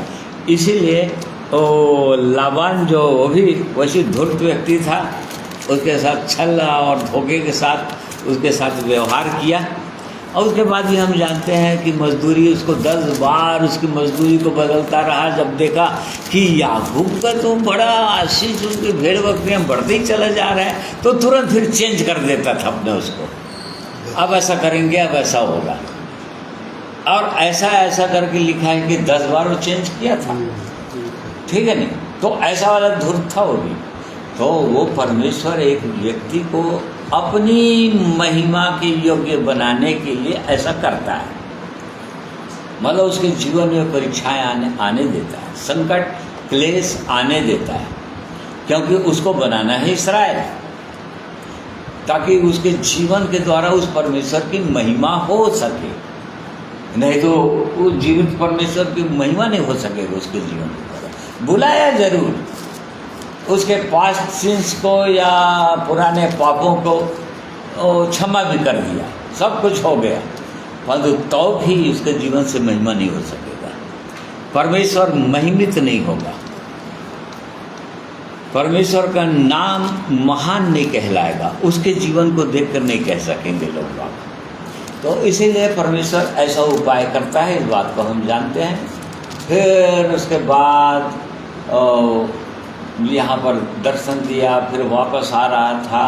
इसीलिए वो लाबान जो वो भी वैसे धूर्त व्यक्ति था, उसके साथ छल और धोखे के साथ उसके साथ व्यवहार किया। और उसके बाद भी हम जानते हैं कि मजदूरी, उसको 10 बार उसकी मजदूरी को बदलता रहा। जब देखा कि याकूब का तो बड़ा आशीष, उसके भेड़ बकरियाँ बढ़ते ही चला जा रहा है, तो तुरंत फिर चेंज कर देता था अपने उसको, अब ऐसा करेंगे, अब ऐसा होगा। और ऐसा करके लिखा है कि 10 बार वो चेंज किया था, ठीक है नहीं? तो ऐसा वाला धूर्त था वो भी। तो वो परमेश्वर एक व्यक्ति को अपनी महिमा के योग्य बनाने के लिए ऐसा करता है, मतलब उसके जीवन में परीक्षाएं आने देता है, संकट क्लेश आने देता है। क्योंकि उसको बनाना है इसराइल, ताकि उसके जीवन के द्वारा उस परमेश्वर की महिमा हो सके। नहीं तो उस जीवित परमेश्वर की महिमा नहीं हो सकेगी उसके जीवन के द्वारा। बुलाया जरूर, उसके पास्ट सिंस को या पुराने पापों को क्षमा भी कर दिया, सब कुछ हो गया, परंतु तो भी उसके जीवन से महिमा नहीं हो सकेगा। परमेश्वर महिमित नहीं होगा, परमेश्वर का नाम महान नहीं कहलाएगा, उसके जीवन को देखकर नहीं कह सकेंगे लोग बात। तो इसीलिए परमेश्वर ऐसा उपाय करता है, इस बात को हम जानते हैं। फिर उसके बाद यहाँ पर दर्शन दिया, फिर वापस आ रहा था,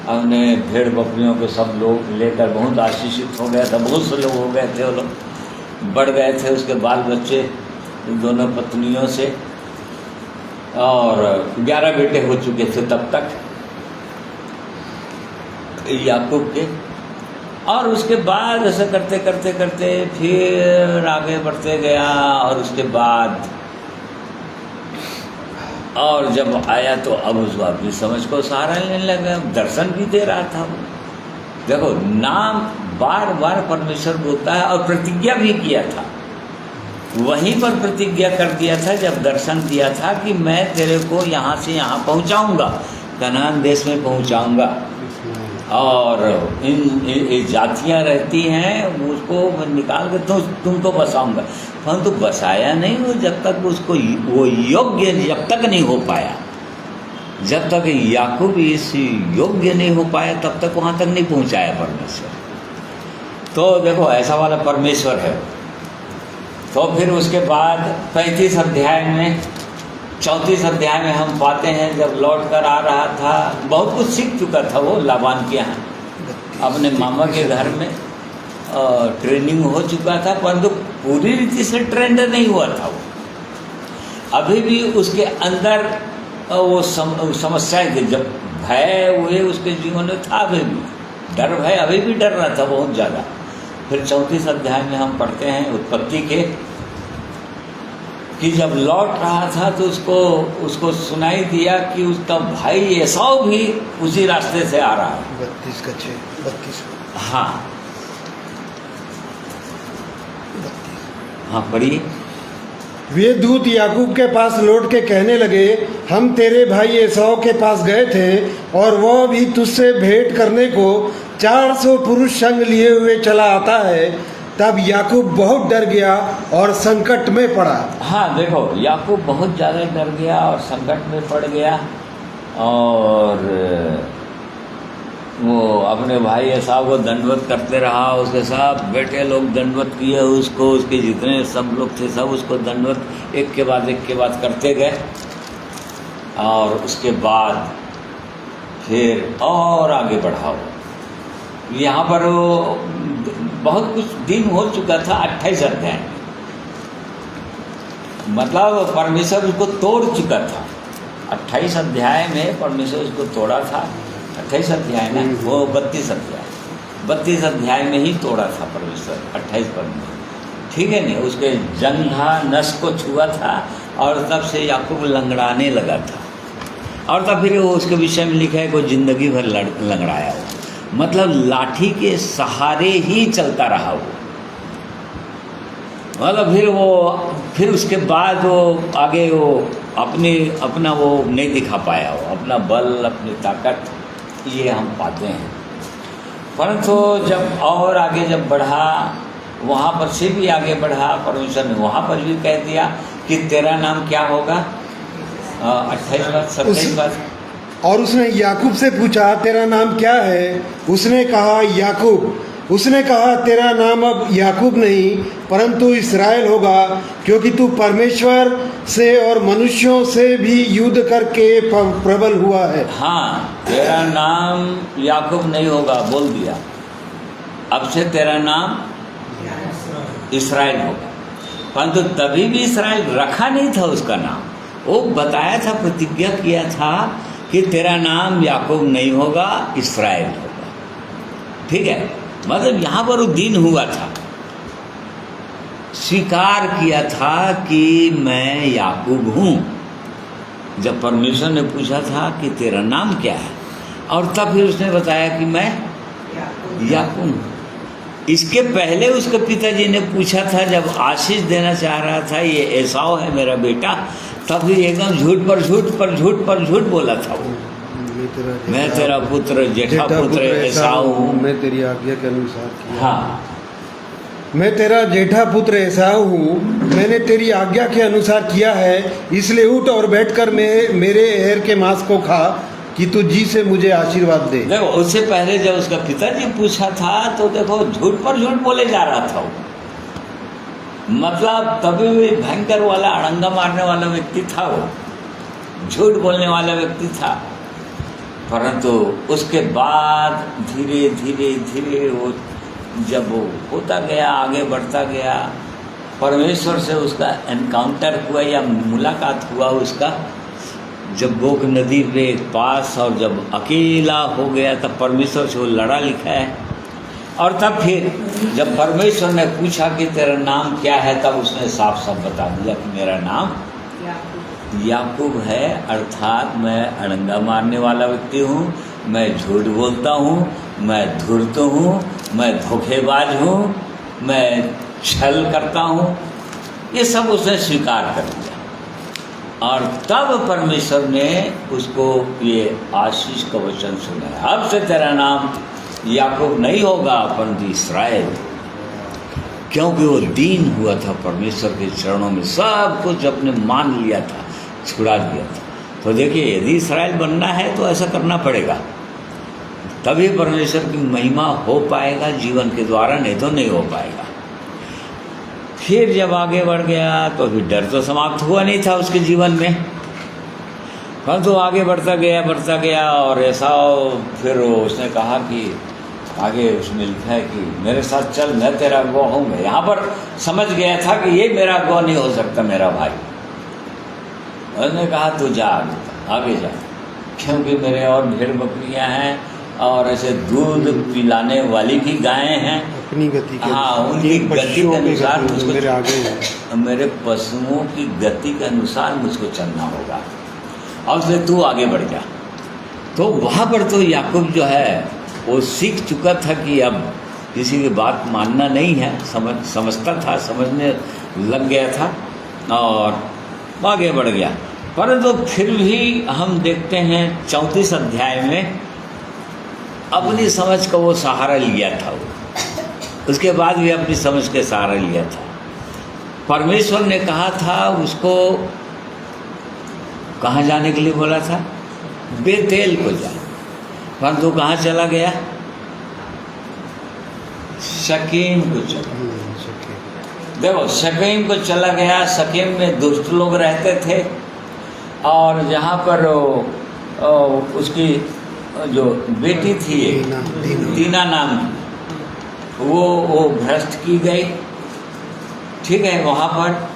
हमने भेड़ बकरियों के सब लोग लेकर बहुत आशीषित हो गया था, बहुत से लोग हो गए थे, वो लोग बढ़ गए थे, उसके बाल बच्चे दोनों पत्नियों से, और 11 बेटे हो चुके थे तब तक याकूब के। और उसके बाद ऐसा करते करते करते फिर आगे बढ़ते गया, और उसके बाद और जब आया तो अब उस अपनी समझ को सहारा लेने लगा, दर्शन भी दे रहा था वो। देखो, नाम बार बार परमेश्वर बोलता है, और प्रतिज्ञा भी किया था, वहीं पर प्रतिज्ञा कर दिया था जब दर्शन दिया था कि मैं तेरे को यहाँ से यहाँ पहुँचाऊँगा, कनान देश में पहुँचाऊँगा, और इन जातियाँ रहती हैं उसको निकाल के तुमको बसाऊँगा। परंतु बसाया नहीं वो, जब तक उसको वो योग्य जब तक नहीं हो पाया, जब तक याकूब इस योग्य नहीं हो पाया तब तक वहाँ तक नहीं पहुँचाया परमेश्वर। तो देखो, ऐसा वाला परमेश्वर है। तो फिर उसके बाद 35 अध्याय में, 34 अध्याय में हम पाते हैं, जब लौट कर आ रहा था, बहुत कुछ सीख चुका था वो लाबान के यहाँ, अपने मामा के घर में ट्रेनिंग हो चुका था, परंतु पूरी रीति से ट्रेंड नहीं हुआ था वो। अभी भी उसके अंदर वो समस्याएं थी, जब भय हुए उसके जीवन में था, अभी भी डर भय अभी भी डर रहा था बहुत ज़्यादा। फिर 34 अध्याय में हम पढ़ते हैं उत्पत्ति के, कि जब लौट रहा था तो उसको सुनाई दिया कि उसका भाई एसाव भी उसी रास्ते से आ रहा है। 32 हाँ हाँ, पढ़िए। वे दूत याकूब के पास लौट के कहने लगे, हम तेरे भाई एसाव के पास गए थे, और वह भी तुझसे भेंट करने को 400 पुरुष संग लिए हुए चला आता है। तब याकूब बहुत डर गया और संकट में पड़ा। हाँ, देखो, याकूब बहुत ज़्यादा डर गया और संकट में पड़ गया, और वो अपने भाई एसाव को दंडवत करते रहा, उसके साथ बेटे लोग दंडवत किए उसको, उसके जितने सब लोग थे सब उसको दंडवत एक के बाद करते गए। और उसके बाद फिर और आगे बढ़ाओ, यहाँ पर वो बहुत कुछ दिन हो चुका था। 28 अध्याय में मतलब परमेश्वर उसको तोड़ चुका था। 28 अध्याय में परमेश्वर उसको तोड़ा था। 28 अध्याय ना, वो 32 अध्याय में ही तोड़ा था परमेश्वर, 28 पद में, ठीक है नहीं। उसके जंघा नस को छुआ था, और तब से याकूब लंगड़ाने लगा था। और तब फिर वो उसके विषय में लिखा है कि जिंदगी भर लंगड़ाया हो, मतलब लाठी के सहारे ही चलता रहा वो। मतलब फिर उसके बाद वो आगे वो अपना वो नहीं दिखा पाया, वो अपना बल, अपनी ताकत, ये हम पाते हैं। परंतु जब और आगे जब बढ़ा, वहाँ पर से भी आगे बढ़ा, परमेश्वर ने वहाँ पर भी कह दिया कि तेरा नाम क्या होगा। 28 बात 27 बात। और उसने याकूब से पूछा, तेरा नाम क्या है? उसने कहा याकूब। उसने कहा, तेरा नाम अब याकूब नहीं परंतु इस्राएल होगा, क्योंकि तू परमेश्वर से और मनुष्यों से भी युद्ध करके प्रबल हुआ है। हाँ, तेरा नाम याकूब नहीं होगा, बोल दिया, अब से तेरा नाम इस्राएल होगा। परंतु तभी भी इस्राएल रखा नहीं था उसका नाम। वो बताया था, प्रतिज्ञा किया था कि तेरा नाम याकूब नहीं होगा, इस्राएल होगा, ठीक है। मतलब यहाँ पर वो दिन हुआ था, स्वीकार किया था कि मैं याकूब हूँ, जब परमेश्वर ने पूछा था कि तेरा नाम क्या है, और तब फिर उसने बताया कि मैं याकूब हूँ। इसके पहले उसके पिताजी ने पूछा था, जब आशीष देना चाह रहा था, ये एसाव है मेरा बेटा, तब भी एकदम झूठ पर झूठ बोला था वो। मैं तेरा पुत्र जेठा पुत्र एसाव हूँ, मैं तेरी आज्ञा के अनुसार किया। हाँ, मैं तेरा जेठा पुत्र एसाव हूँ, मैंने तेरी आज्ञा के अनुसार किया है, इसलिए उठ और बैठकर मेरे एहर के मांस को खा कि तू जी से मुझे आशीर्वाद दे। देखो उससे पहले जब उसका पिताजी पूछा था तो देखो झूठ पर झूठ बोले जा रहा था वो। मतलब तभी भी भयंकर वाला अड़ंगा मारने वाला व्यक्ति था वो, झूठ बोलने वाला व्यक्ति था। परंतु उसके बाद धीरे धीरे वो जब वो होता गया, आगे बढ़ता गया, परमेश्वर से उसका एनकाउंटर हुआ या मुलाकात हुआ उसका, जब बोक नदी के पास, और जब अकेला हो गया तब परमेश्वर से वो लड़ा लिखा है। और तब फिर जब परमेश्वर ने पूछा कि तेरा नाम क्या है, तब उसने साफ साफ बता दिया कि मेरा नाम याकूब है, अर्थात मैं अड़ंगा मारने वाला व्यक्ति हूँ, मैं झूठ बोलता हूँ, मैं धूर्त हूँ, मैं धोखेबाज हूँ, मैं छल करता हूँ। ये सब उसने स्वीकार कर दिया। और तब परमेश्वर ने उसको ये आशीष का वचन सुनाया, अब से तेरा नाम याकूब नहीं होगा परंतु इस्राएल, क्योंकि वो दीन हुआ था परमेश्वर के चरणों में, सब कुछ अपने मान लिया था, छुड़ा दिया था। तो देखिए, यदि इस्राएल बनना है तो ऐसा करना पड़ेगा, तभी परमेश्वर की महिमा हो पाएगा जीवन के द्वारा, नहीं तो नहीं हो पाएगा। फिर जब आगे बढ़ गया तो फिर डर तो समाप्त हुआ नहीं था उसके जीवन में, परंतु आगे बढ़ता गया और ऐसा फिर उसने कहा कि आगे उसमें लिखा है कि मेरे साथ चल, मैं तेरा गौ हूँ। मैं यहाँ पर समझ गया था कि ये मेरा गौ नहीं हो सकता, मेरा भाई। उसने कहा तू जा, आगे जा, क्योंकि मेरे और भेड़ बकरियाँ हैं और ऐसे दूध पिलाने वाली भी गायें हैं, अपनी गति के, हाँ, उनकी गति के अनुसार मुझको, मेरे आगे है, मेरे पशुओं की गति के अनुसार मुझको चलना होगा, और फिर तू आगे बढ़ जा। तो वहाँ पर तो याकूब जो है वो सीख चुका था कि अब किसी की बात मानना नहीं है, समझता था, समझने लग गया था और आगे बढ़ गया। परंतु फिर भी हम देखते हैं 34 अध्याय में अपनी समझ का वो सहारा लिया था वो, उसके बाद भी अपनी समझ के सहारा लिया था। परमेश्वर ने कहा था उसको कहाँ जाने के लिए बोला था, बेतेल को जा, परंतु कहाँ चला गया, शकीम को चला। देखो शकीम को चला गया। शकीम में दुष्ट लोग रहते थे और जहाँ पर उसकी जो बेटी थी दीना नाम की, वो भ्रष्ट की गई, ठीक है, वहाँ पर।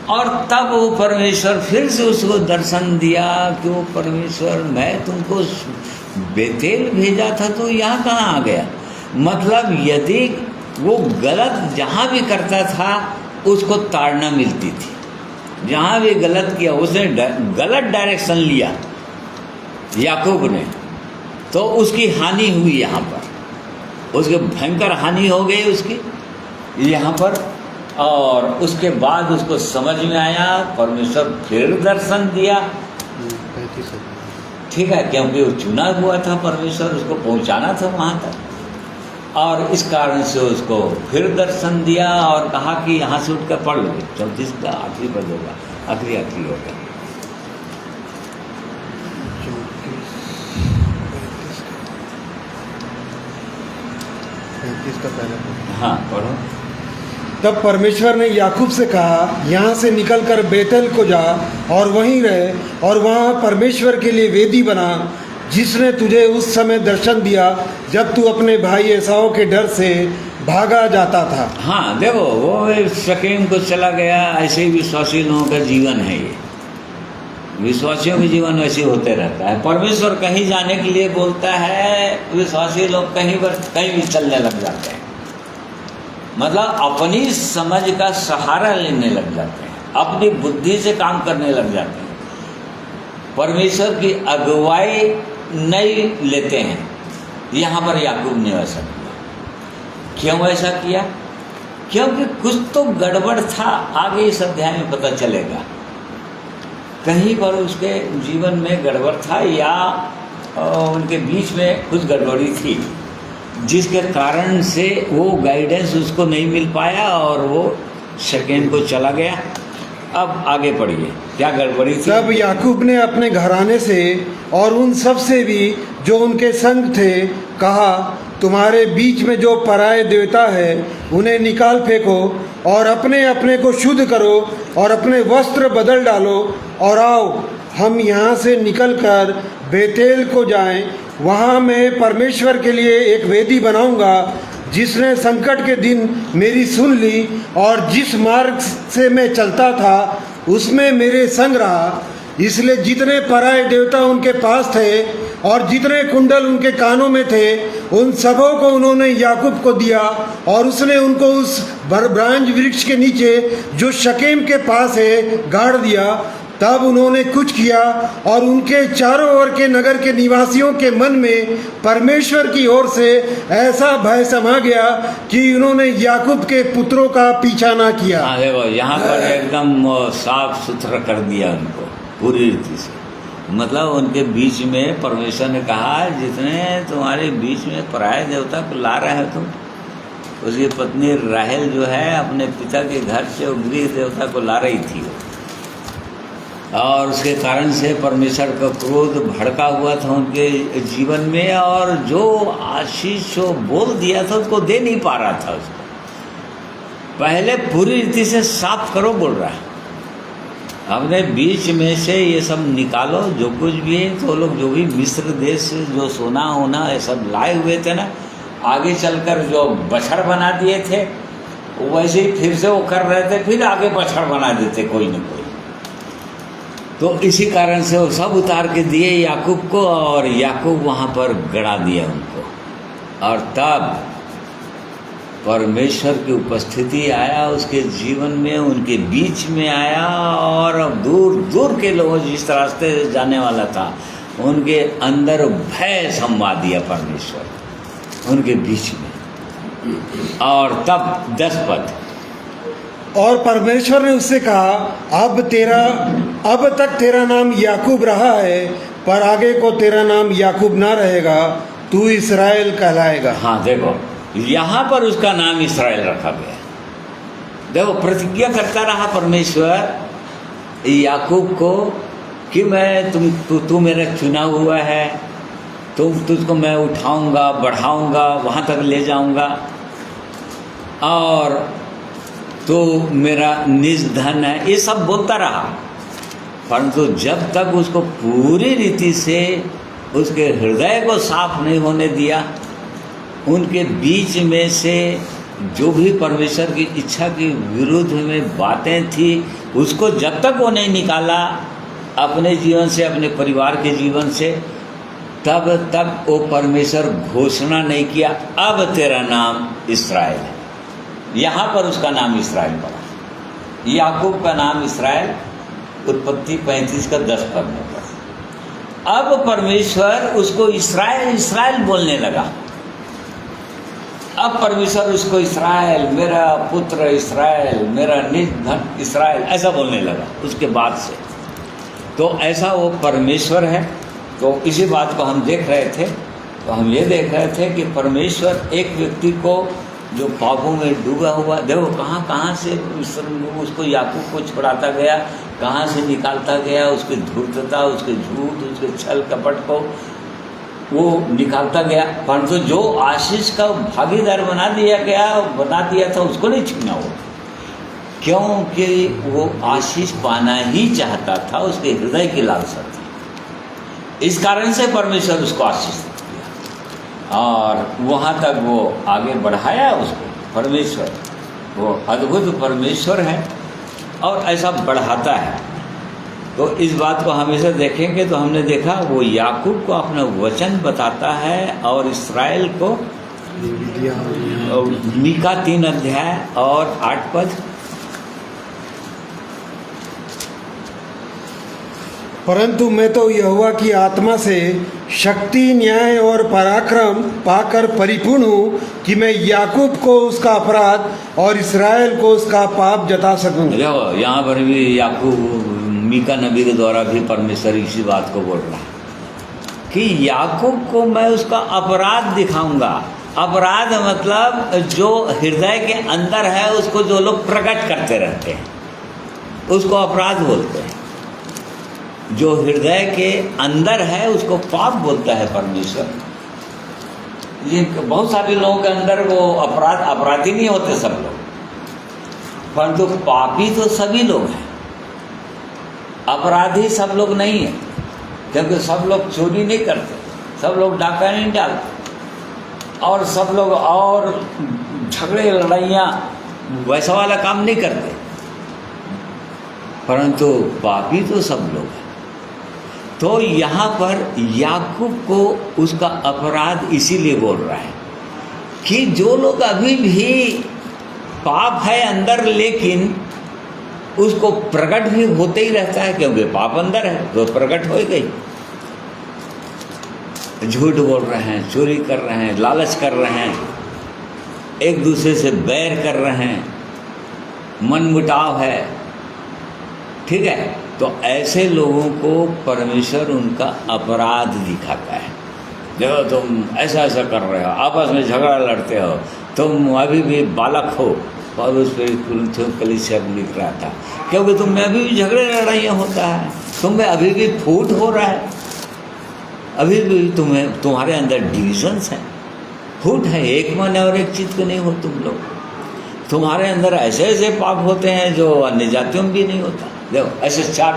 और तब वो परमेश्वर फिर से उसको दर्शन दिया कि वो परमेश्वर, मैं तुमको बेतेल भेजा था तो यहाँ कहाँ आ गया। मतलब यदि वो गलत जहाँ भी करता था उसको ताड़ना मिलती थी, जहाँ भी गलत किया उसने गलत डायरेक्शन लिया याकूब ने, तो उसकी हानि हुई यहाँ पर, उसके भयंकर हानि हो गई उसकी यहाँ पर। और उसके बाद उसको समझ में आया, परमेश्वर फिर दर्शन दिया, ठीक है, क्योंकि वो चुना हुआ था परमेश्वर, उसको पहुँचाना था वहाँ तक। और इस कारण से उसको फिर दर्शन दिया और कहा कि यहाँ से उठ कर पढ़ लो, 34 का आखिरी पद होगा, आखिरी होगा। हाँ पढ़ो। तब परमेश्वर ने याकूब से कहा, यहाँ से निकलकर बेतेल को जा और वहीं रहे, और वहाँ परमेश्वर के लिए वेदी बना, जिसने तुझे उस समय दर्शन दिया जब तू अपने भाई एसाव के डर से भागा जाता था। हाँ देखो, वो शकीम को चला गया। ऐसे ही विश्वासी लोगों का जीवन है, ये विश्वासियों के जीवन वैसे होते रहता है। परमेश्वर कहीं जाने के लिए बोलता है, विश्वासी लोग कहीं भी चलने लग जाते हैं, मतलब अपनी समझ का सहारा लेने लग जाते हैं, अपनी बुद्धि से काम करने लग जाते हैं। परमेश्वर की अगुवाई नहीं लेते हैं। यहाँ पर याकूब ने ऐसा किया। क्यों ऐसा किया? क्योंकि कुछ तो गड़बड़ था, आगे इस अध्याय में पता चलेगा। कहीं पर उसके जीवन में गड़बड़ था या उनके बीच में कुछ गड़बड़ी थी, जिसके कारण से वो गाइडेंस उसको नहीं मिल पाया और वो शकेम को चला गया। अब आगे पढ़िए, क्या गड़बड़ी थी? तब याकूब ने अपने घराने से और उन सब से भी जो उनके संग थे कहा, तुम्हारे बीच में जो पराये देवता है उन्हें निकाल फेंको और अपने अपने को शुद्ध करो और अपने वस्त्र बदल डालो और आओ हम यहाँ से निकलकर बेतेल को जाएं। वहाँ मैं परमेश्वर के लिए एक वेदी बनाऊंगा, जिसने संकट के दिन मेरी सुन ली और जिस मार्ग से मैं चलता था उसमें मेरे संग रहा। इसलिए जितने पराये देवता उनके पास थे और जितने कुंडल उनके कानों में थे, उन सबों को उन्होंने याकूब को दिया और उसने उनको उस बरब्रांज वृक्ष के नीचे जो शकेम के पास है गाड़ दिया। तब उन्होंने कुछ किया और उनके चारों ओर के नगर के निवासियों के मन में परमेश्वर की ओर से ऐसा भय समा गया कि उन्होंने याकूब के पुत्रों का पीछा ना किया। हाँ देखो, यहाँ पर एकदम साफ सुथरा कर दिया उनको पूरी रीति से। मतलब उनके बीच में परमेश्वर ने कहा, जितने तुम्हारे बीच में पराये देवता को ला रहे हो तुम। उसकी पत्नी राहेल जो है अपने पिता के घर से वो गृह देवता को ला रही थी, और उसके कारण से परमेश्वर का क्रोध भड़का हुआ था उनके जीवन में, और जो आशीष जो बोल दिया था उसको दे नहीं पा रहा था। उसको पहले पूरी रीति से साफ करो बोल रहा है, अपने बीच में से ये सब निकालो जो कुछ भी है। तो लोग जो भी मिस्र देश से जो सोना होना ये सब लाए हुए थे ना, आगे चलकर जो बछड़ बना दिए थे वैसे ही फिर से वो कर रहे थे, फिर आगे बछड़ बना देते कोई न कोई। तो इसी कारण से वो सब उतार के दिए याकूब को, और याकूब वहाँ पर गड़ा दिया उनको। और तब परमेश्वर की उपस्थिति आया उसके जीवन में, उनके बीच में आया, और दूर दूर के लोग जिस रास्ते से जाने वाला था उनके अंदर भय समा दिया परमेश्वर उनके बीच में। और तब 10 पद, और परमेश्वर ने उससे कहा, अब तक तेरा नाम याकूब रहा है, पर आगे को तेरा नाम याकूब ना रहेगा, तू इस्राएल कहलाएगा। हाँ देखो, यहाँ पर उसका नाम इस्राएल रखा गया। देखो, प्रतिज्ञा करता रहा परमेश्वर याकूब को कि मैं तू मेरा चुना हुआ है, तुझको मैं उठाऊंगा, बढ़ाऊंगा, वहाँ तक ले जाऊंगा, और तो मेरा निज धन है, ये सब बोलता रहा। परंतु जब तक उसको पूरी रीति से उसके हृदय को साफ नहीं होने दिया, उनके बीच में से जो भी परमेश्वर की इच्छा के विरुद्ध में बातें थी उसको जब तक वो नहीं निकाला अपने जीवन से, अपने परिवार के जीवन से, तब तक वो परमेश्वर घोषणा नहीं किया अब तेरा नाम इस्राएल है। यहाँ पर उसका नाम इस्राएल पड़ा। याकूब का नाम इस्राएल उत्पत्ति 35 का 10 पद में पड़ा। अब परमेश्वर उसको इस्राएल इस्राएल बोलने लगा। अब परमेश्वर उसको इस्राएल, मेरा पुत्र इस्राएल, मेरा निज धन इस्राएल, ऐसा बोलने लगा उसके बाद से। तो ऐसा वो परमेश्वर है। तो इसी बात को हम देख रहे थे। तो हम ये देख रहे थे कि परमेश्वर एक व्यक्ति को जो पापों में डूबा हुआ, देखो कहाँ कहाँ से उसको याकूब को छुड़ाता गया, कहाँ से निकालता गया, उसकी धूर्तता, उसके झूठ, उसके छल कपट को वो निकालता गया। परंतु जो आशीष का भागीदार बना दिया था उसको नहीं छीना वो, क्योंकि वो आशीष पाना ही चाहता था, उसके हृदय की लालसा थी। इस कारण से परमेश्वर उसको आशीष दिया और वहाँ तक वो आगे बढ़ाया उसको। परमेश्वर वो अद्भुत परमेश्वर है और ऐसा बढ़ाता है। तो इस बात को हमेशा देखेंगे तो हमने देखा वो याकूब को अपना वचन बताता है और इस्राएल को मीका 3 अध्याय और 8 पद। परंतु मैं तो यहोवा की आत्मा से शक्ति, न्याय और पराक्रम पाकर परिपूर्ण हूँ कि मैं याकूब को उसका अपराध और इस्राएल को उसका पाप जता सकूं। देखो यहाँ पर भी याकूब मीका नबी के द्वारा भी परमेश्वर इसी बात को बोल रहा है कि याकूब को मैं उसका अपराध दिखाऊंगा। अपराध मतलब जो हृदय के अंदर है उसको जो लोग प्रकट करते रहते हैं उसको अपराध बोलते हैं। जो हृदय के अंदर है उसको पाप बोलता है परमेश्वर। ये बहुत सारे लोगों के अंदर वो अपराधी नहीं होते सब लोग, परंतु पापी तो सभी लोग हैं। अपराधी सब लोग नहीं है, क्योंकि सब लोग चोरी नहीं करते, सब लोग डाका नहीं डालते, और सब लोग और झगड़े लड़ाइयाँ वैसा वाला काम नहीं करते, परंतु पापी तो सब लोग हैं। तो यहाँ पर याकूब को उसका अपराध इसीलिए बोल रहा है कि जो लोग अभी भी पाप है अंदर, लेकिन उसको प्रकट भी होते ही रहता है, क्योंकि पाप अंदर है तो प्रकट हो गई। झूठ बोल रहे हैं, चोरी कर रहे हैं, लालच कर रहे हैं, एक दूसरे से बैर कर रहे हैं, मनमुटाव है, ठीक है। तो ऐसे लोगों को परमेश्वर उनका अपराध दिखाता है। देखो तुम ऐसा ऐसा कर रहे हो, आपस में झगड़ा लड़ते हो, तुम अभी भी बालक हो। और उस पर कलीसिया लिख रहा था, क्योंकि तुम में अभी भी झगड़े लड़ाइयाँ होता है, तुम में अभी भी फूट हो रहा है, अभी भी तुम्हारे अंदर डिविजन्स हैं, फूट है, एक मन और एक चित्त के नहीं हो तुम लोग। तुम्हारे अंदर ऐसे ऐसे पाप होते हैं जो अन्य जातियों में भी नहीं होता। देखो ऐसे चार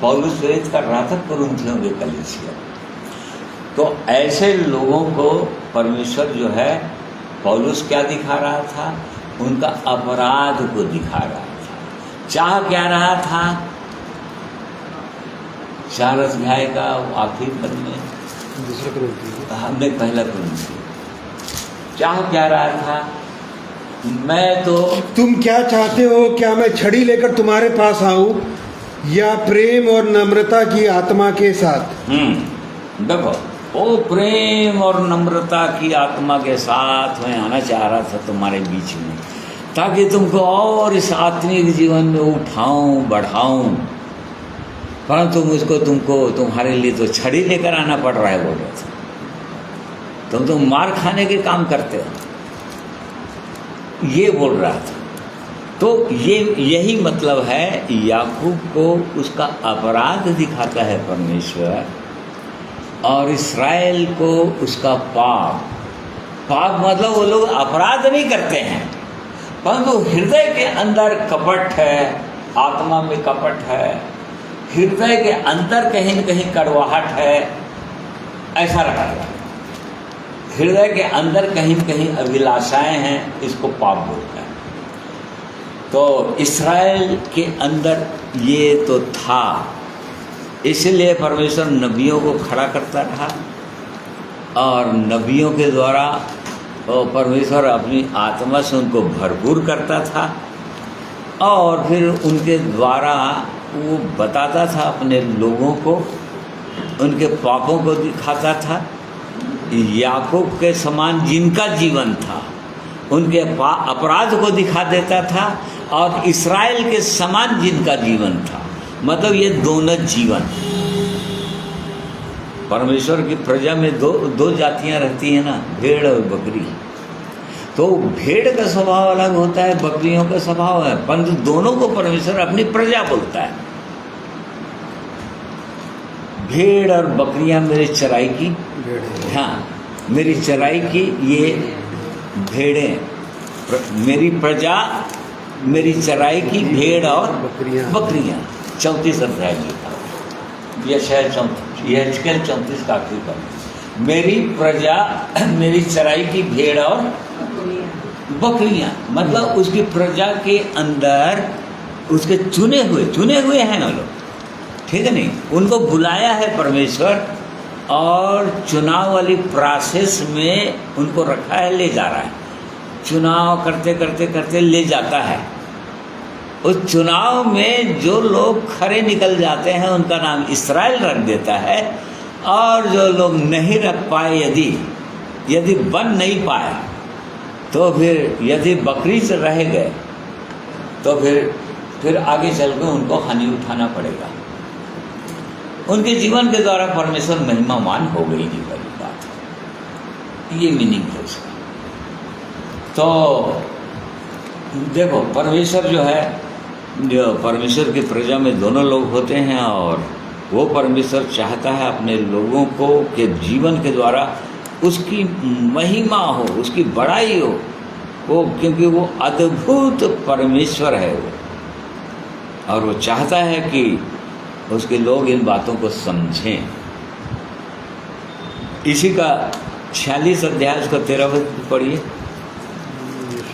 पौलुस प्रेरित कर रहा था कुरिन्थियों के कलीसिया। तो ऐसे लोगों को परमेश्वर जो है, पौलुस क्या दिखा रहा था? उनका अपराध को दिखा रहा था। चाह क्या रहा था? 4 अध्याय का आखिरी पद में हमने पहला कुरिन्थियों, चाह क्या रहा था? मैं तो, तुम क्या चाहते हो? क्या मैं छड़ी लेकर तुम्हारे पास आऊं या प्रेम और नम्रता की आत्मा के साथ? देखो वो प्रेम और नम्रता की आत्मा के साथ मैं आना चाह रहा था तुम्हारे बीच में, ताकि तुमको और इस आत्मिक जीवन में उठाऊं, बढ़ाऊं, परंतु मुझको तुम्हारे लिए तो छड़ी लेकर आना पड़ रहा है, बोल रहे थे। तुम तो मार खाने के काम करते हो, ये बोल रहा था। तो यही मतलब है, याकूब को उसका अपराध दिखाता है परमेश्वर, और इस्राएल को उसका पाप। पाप मतलब वो लोग अपराध नहीं करते हैं, परंतु हृदय के अंदर कपट है, आत्मा में कपट है, हृदय के अंदर कहीं न कहीं कड़वाहट है, ऐसा रखा है। हृदय के अंदर कहीं न कहीं अभिलाषाएं हैं, इसको पाप बोलते हैं। तो इस्राएल के अंदर ये तो था, इसलिए परमेश्वर नबियों को खड़ा करता रहा, और नबियों के द्वारा परमेश्वर अपनी आत्मा से उनको भरपूर करता था, और फिर उनके द्वारा वो बताता था अपने लोगों को, उनके पापों को दिखाता था। याकूब के समान जिनका जीवन था उनके अपराध को दिखा देता था, और इस्राएल के समान जिनका जीवन था, मतलब ये दोनों जीवन। परमेश्वर की प्रजा में दो जातियां रहती हैं ना, भेड़ और बकरी। तो भेड़ का स्वभाव अलग होता है, बकरियों का स्वभाव है, परंतु दोनों को परमेश्वर अपनी प्रजा बोलता है। भेड़ और बकरियां मेरी चराई की, हाँ मेरी चराई की ये भेड़ें, मेरी प्रजा मेरी चराई की भेड़ और बकरियां। 34 अध्याय में यह शायद 34 का आखिरी पद, मेरी प्रजा मेरी चराई की भेड़ और बकरियां, मतलब उसकी प्रजा के अंदर उसके चुने हुए हैं ना लोग, ठीक है नहीं, उनको बुलाया है परमेश्वर, और चुनाव वाली प्रोसेस में उनको रखा है, ले जा रहा है, चुनाव करते करते करते ले जाता है। उस चुनाव में जो लोग खरे निकल जाते हैं उनका नाम इस्राएल रख देता है, और जो लोग नहीं रख पाए, यदि बन नहीं पाए, तो फिर यदि बकरी से रह गए तो फिर आगे चल कर उनको हानि उठाना पड़ेगा। उनके जीवन के द्वारा परमेश्वर महिमावान हो गई नहीं पहली बात, ये मीनिंग है उसका। तो देखो, परमेश्वर जो है, जो परमेश्वर की प्रजा में दोनों लोग होते हैं, और वो परमेश्वर चाहता है अपने लोगों को के जीवन के द्वारा उसकी महिमा हो, उसकी बड़ाई हो, वो क्योंकि वो अद्भुत परमेश्वर है वो, और वो चाहता है कि उसके लोग इन बातों को समझें। इसी का 46 अध्याय उसका 13 वचन पढ़िए।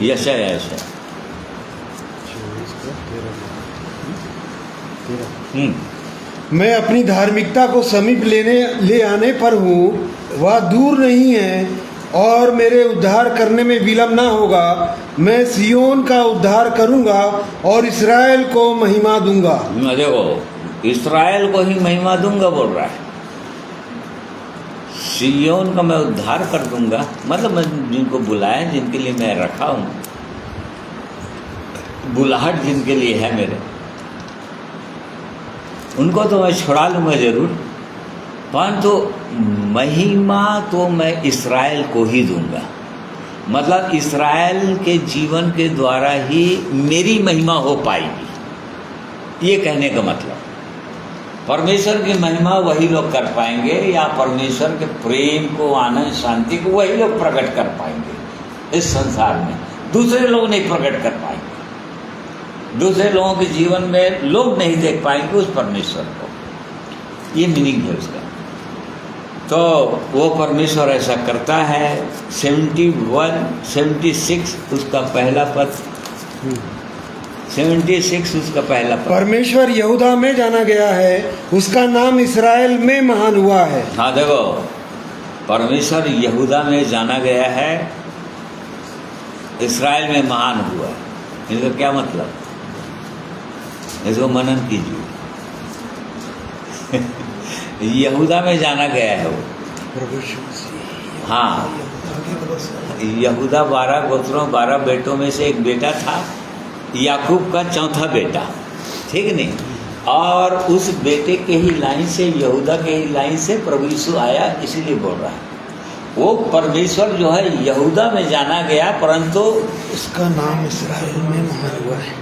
यशायाह मैं अपनी धार्मिकता को समीप ले आने पर हूँ, वह दूर नहीं है, और मेरे उद्धार करने में विलम्ब ना होगा। मैं सियोन का उद्धार करूँगा और इस्राएल को महिमा दूंगा। देखो, इस्राएल को ही महिमा दूंगा बोल रहा है। सियोन का मैं उद्धार कर दूंगा, मतलब मैं जिनको बुलाया, जिनके लिए मैं रखा हूँ, बुलाहट जिनके लिए है मेरे, उनको तो मैं छुड़ा लूँगा जरूर, परंतु महिमा तो मैं इस्राएल को ही दूंगा। मतलब इस्राएल के जीवन के द्वारा ही मेरी महिमा हो पाएगी, ये कहने का मतलब। परमेश्वर की महिमा वही लोग कर पाएंगे, या परमेश्वर के प्रेम को, आनंद, शांति को वही लोग प्रकट कर पाएंगे इस संसार में। दूसरे लोग नहीं प्रकट कर पाएंगे, दूसरे लोगों के जीवन में लोग नहीं देख पाएंगे उस परमेश्वर को, ये मीनिंग है उसका। तो वो परमेश्वर ऐसा करता है। 76 उसका पहला पद, 76 उसका पहला पद। परमेश्वर यहूदा में जाना गया है, उसका नाम इस्राएल में महान हुआ है। हाँ देखो, परमेश्वर यहूदा में जाना गया है, इस्राएल में महान हुआ है। इसका क्या मतलब? इसको मनन कीजिए। यहूदा में जाना गया है वो। हाँ, यहूदा 12 गोत्रों 12 बेटों में से एक बेटा था, याकूब का चौथा बेटा, ठीक नहीं? और उस बेटे के ही लाइन से, यहूदा के ही लाइन से प्रभु यीशु आया, इसीलिए बोल रहा है। वो परमेश्वर जो है यहूदा में जाना गया, परंतु उसका नाम इस्राएल में महान हुआ है।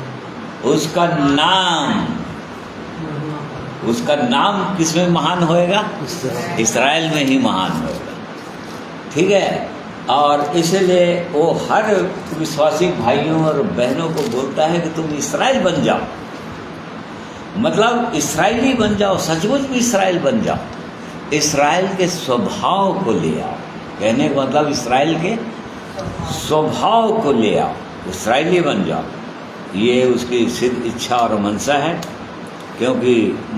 उसका नाम किसमें महान होएगा? इस्राएल में ही महान होएगा, ठीक है। और इसलिए वो हर विश्वासी भाइयों और बहनों को बोलता है कि तुम इस्राएल बन जाओ, मतलब इस्राएली बन जाओ, सचमुच में इस्राएल बन जाओ। इस्राएल के स्वभाव को ले आओ, कहने का मतलब इस्राएल के स्वभाव को ले आओ, इस्राएली बन जाओ। ये उसकी सिद्ध इच्छा और मनसा है, क्योंकि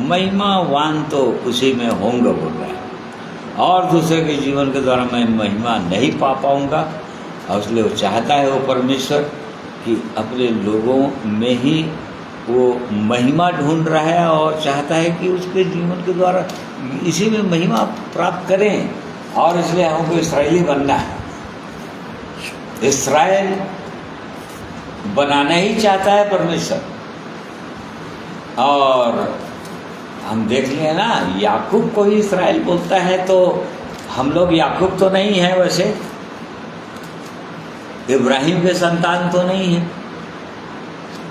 महिमावान तो उसी में होंगे बोल रहा है, और दूसरे के जीवन के द्वारा मैं महिमा नहीं पा पाऊँगा। और इसलिए वो चाहता है, वो परमेश्वर, कि अपने लोगों में ही वो महिमा ढूंढ रहा है, और चाहता है कि उसके जीवन के द्वारा इसी में महिमा प्राप्त करें। और इसलिए हमको इस्राएली बनना है, इस्राएल बनाना ही चाहता है परमेश्वर। और हम देख लिए ना, याकूब को ही इस्राएल बोलता है, तो हम लोग याकूब तो नहीं है, वैसे इब्राहिम के संतान तो नहीं है,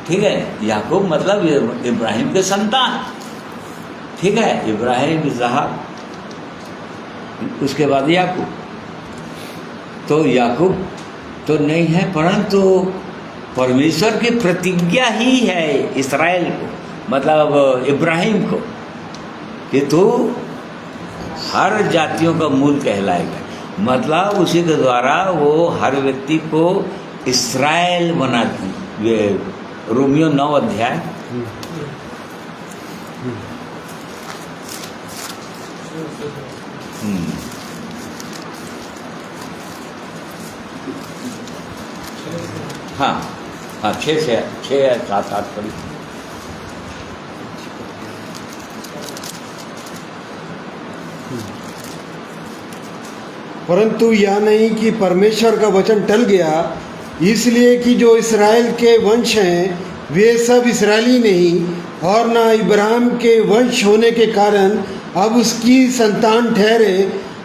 ठीक है। याकूब मतलब इब्राहिम के संतान, ठीक है। इब्राहिम, इसहाक, उसके बाद याकूब, तो याकूब तो नहीं है, परंतु परमेश्वर की प्रतिज्ञा ही है इस्राएल को, मतलब इब्राहिम को, कि तू हर जातियों का मूल कहलाएगा। मतलब उसी के द्वारा वो हर व्यक्ति को इस्राएल बना, ये रोमियो 9 अध्याय, हाँ हाँ 6 या 7 8 पढ़ी। परंतु यह नहीं कि परमेश्वर का वचन टल गया, इसलिए कि जो इस्राएल के वंश हैं वे सब इस्राएली नहीं, और न इब्राहिम के वंश होने के कारण अब उसकी संतान ठहरे,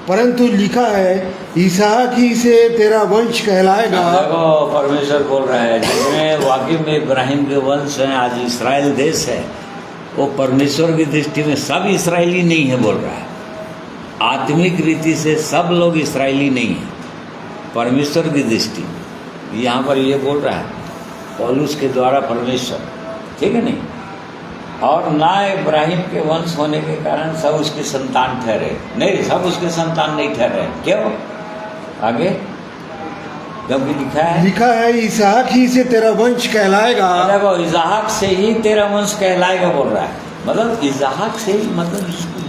परंतु लिखा है इसहाक ही से तेरा वंश कहलाएगा। देखो परमेश्वर बोल रहा है जिसमें वाकई में इब्राहिम के वंश हैं, आज इस्राएल देश है, वो परमेश्वर की दृष्टि में सब इस्राएली नहीं है बोल रहा है। आत्मिक रीति से सब लोग इस्राएली नहीं है परमेश्वर की दृष्टि में। यहाँ पर ये बोल रहा है पौलुस के द्वारा परमेश्वर, ठीक है नहीं, और ना इब्राहिम के वंश होने के कारण सब उसकी संतान ठहरे, नहीं सब उसके संतान नहीं ठहरे। क्यों? आगे क्योंकि लिखा है इसहाक ही से तेरा वंश कहलाएगा। देखो इसहाक से ही तेरा वंश कहलाएगा बोल रहा है, मतलब इसहाक से ही, मतलब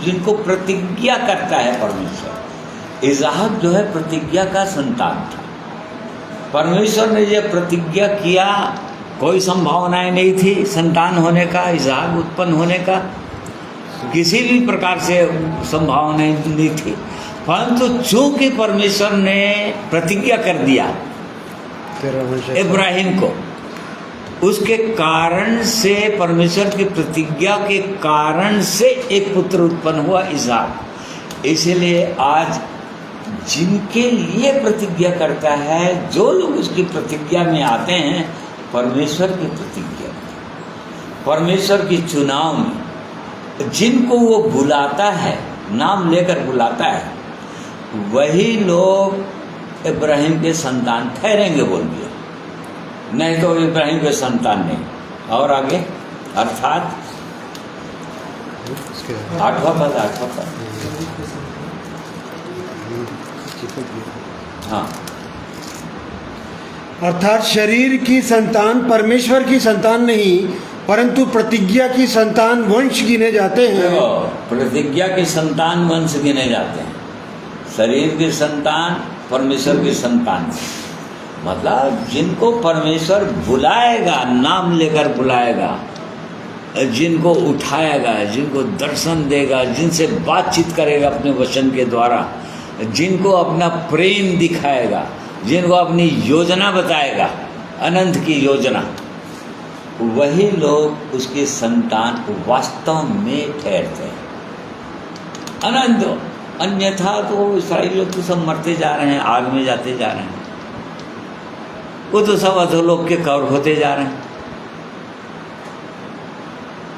जिनको प्रतिज्ञा करता है परमेश्वर। इसहाक जो है प्रतिज्ञा का संतान था। परमेश्वर ने ये प्रतिज्ञा किया, कोई संभावनाएं नहीं थी संतान होने का, इसहाक उत्पन्न होने का, किसी भी प्रकार से संभावनाएं नहीं थी। परंतु चूंकि परमेश्वर ने प्रतिज्ञा कर दिया इब्राहिम को, उसके कारण से, परमेश्वर की प्रतिज्ञा के कारण से एक पुत्र उत्पन्न हुआ इसहाक। इसलिए आज जिनके लिए प्रतिज्ञा करता है, जो लोग उसकी प्रतिज्ञा में आते हैं, परमेश्वर की प्रतिज्ञा, परमेश्वर की चुनाव में जिनको वो बुलाता है, नाम लेकर बुलाता है, वही लोग इब्राहिम के संतान ठहरेंगे बोल दिया, नहीं तो इब्राहिम के संतान नहीं। और आगे अर्थात 8वां पद। हाँ, अर्थात शरीर की संतान परमेश्वर की संतान नहीं, परंतु प्रतिज्ञा की संतान वंश गिने जाते हैं। प्रतिज्ञा की संतान वंश गिने जाते हैं। शरीर की संतान परमेश्वर की संतान, मतलब जिनको परमेश्वर बुलाएगा, नाम लेकर बुलाएगा, जिनको उठाएगा, जिनको दर्शन देगा, जिनसे बातचीत करेगा अपने वचन के द्वारा, जिनको अपना प्रेम दिखाएगा, जिनको अपनी योजना बताएगा, अनंत की योजना, वही लोग उसकी संतान वास्तव में ठहरते हैं अनंत। अन्यथा तो इस्राएली लोग तो सब मरते जा रहे हैं, आग में जाते जा रहे हैं, वो तो सब अधोलोक के कवर होते जा रहे हैं।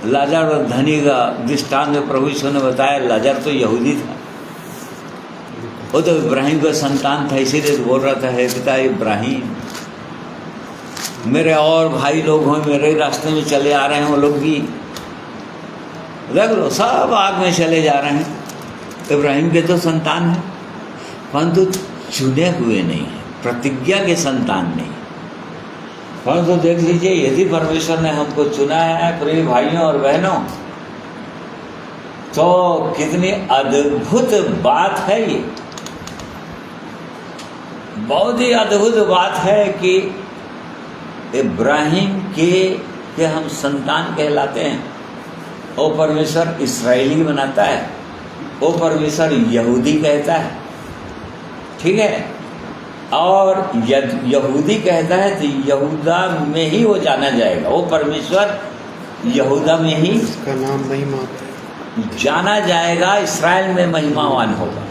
लाजर और धनी का दृष्टांत में प्रभु यीशु ने बताया, लाजर तो यहूदी था, वो तो इब्राहिम का संतान था, इसीलिए तो बोल रहा था, हे पिता इब्राहिम, मेरे और भाई लोग हैं, मेरे रास्ते में चले आ रहे हैं, वो लोग भी देख लो सब आग में चले जा रहे हैं। इब्राहिम के तो संतान है, परंतु चुने हुए नहीं है, प्रतिज्ञा के संतान नहीं। परंतु देख लीजिए, यदि परमेश्वर ने हमको चुना है प्रिय भाइयों और बहनों, तो कितनी अद्भुत बात है ये, बहुत ही अद्भुत बात है कि इब्राहिम के हम संतान कहलाते हैं। वो परमेश्वर इस्राएली बनाता है, वो परमेश्वर यहूदी कहता है, ठीक है, और यहूदी कहता है तो यहूदा में ही वो जाना जाएगा, वो परमेश्वर यहूदा में ही उसका नाम महिमा जाना जाएगा, इस्राएल में महिमावान होगा।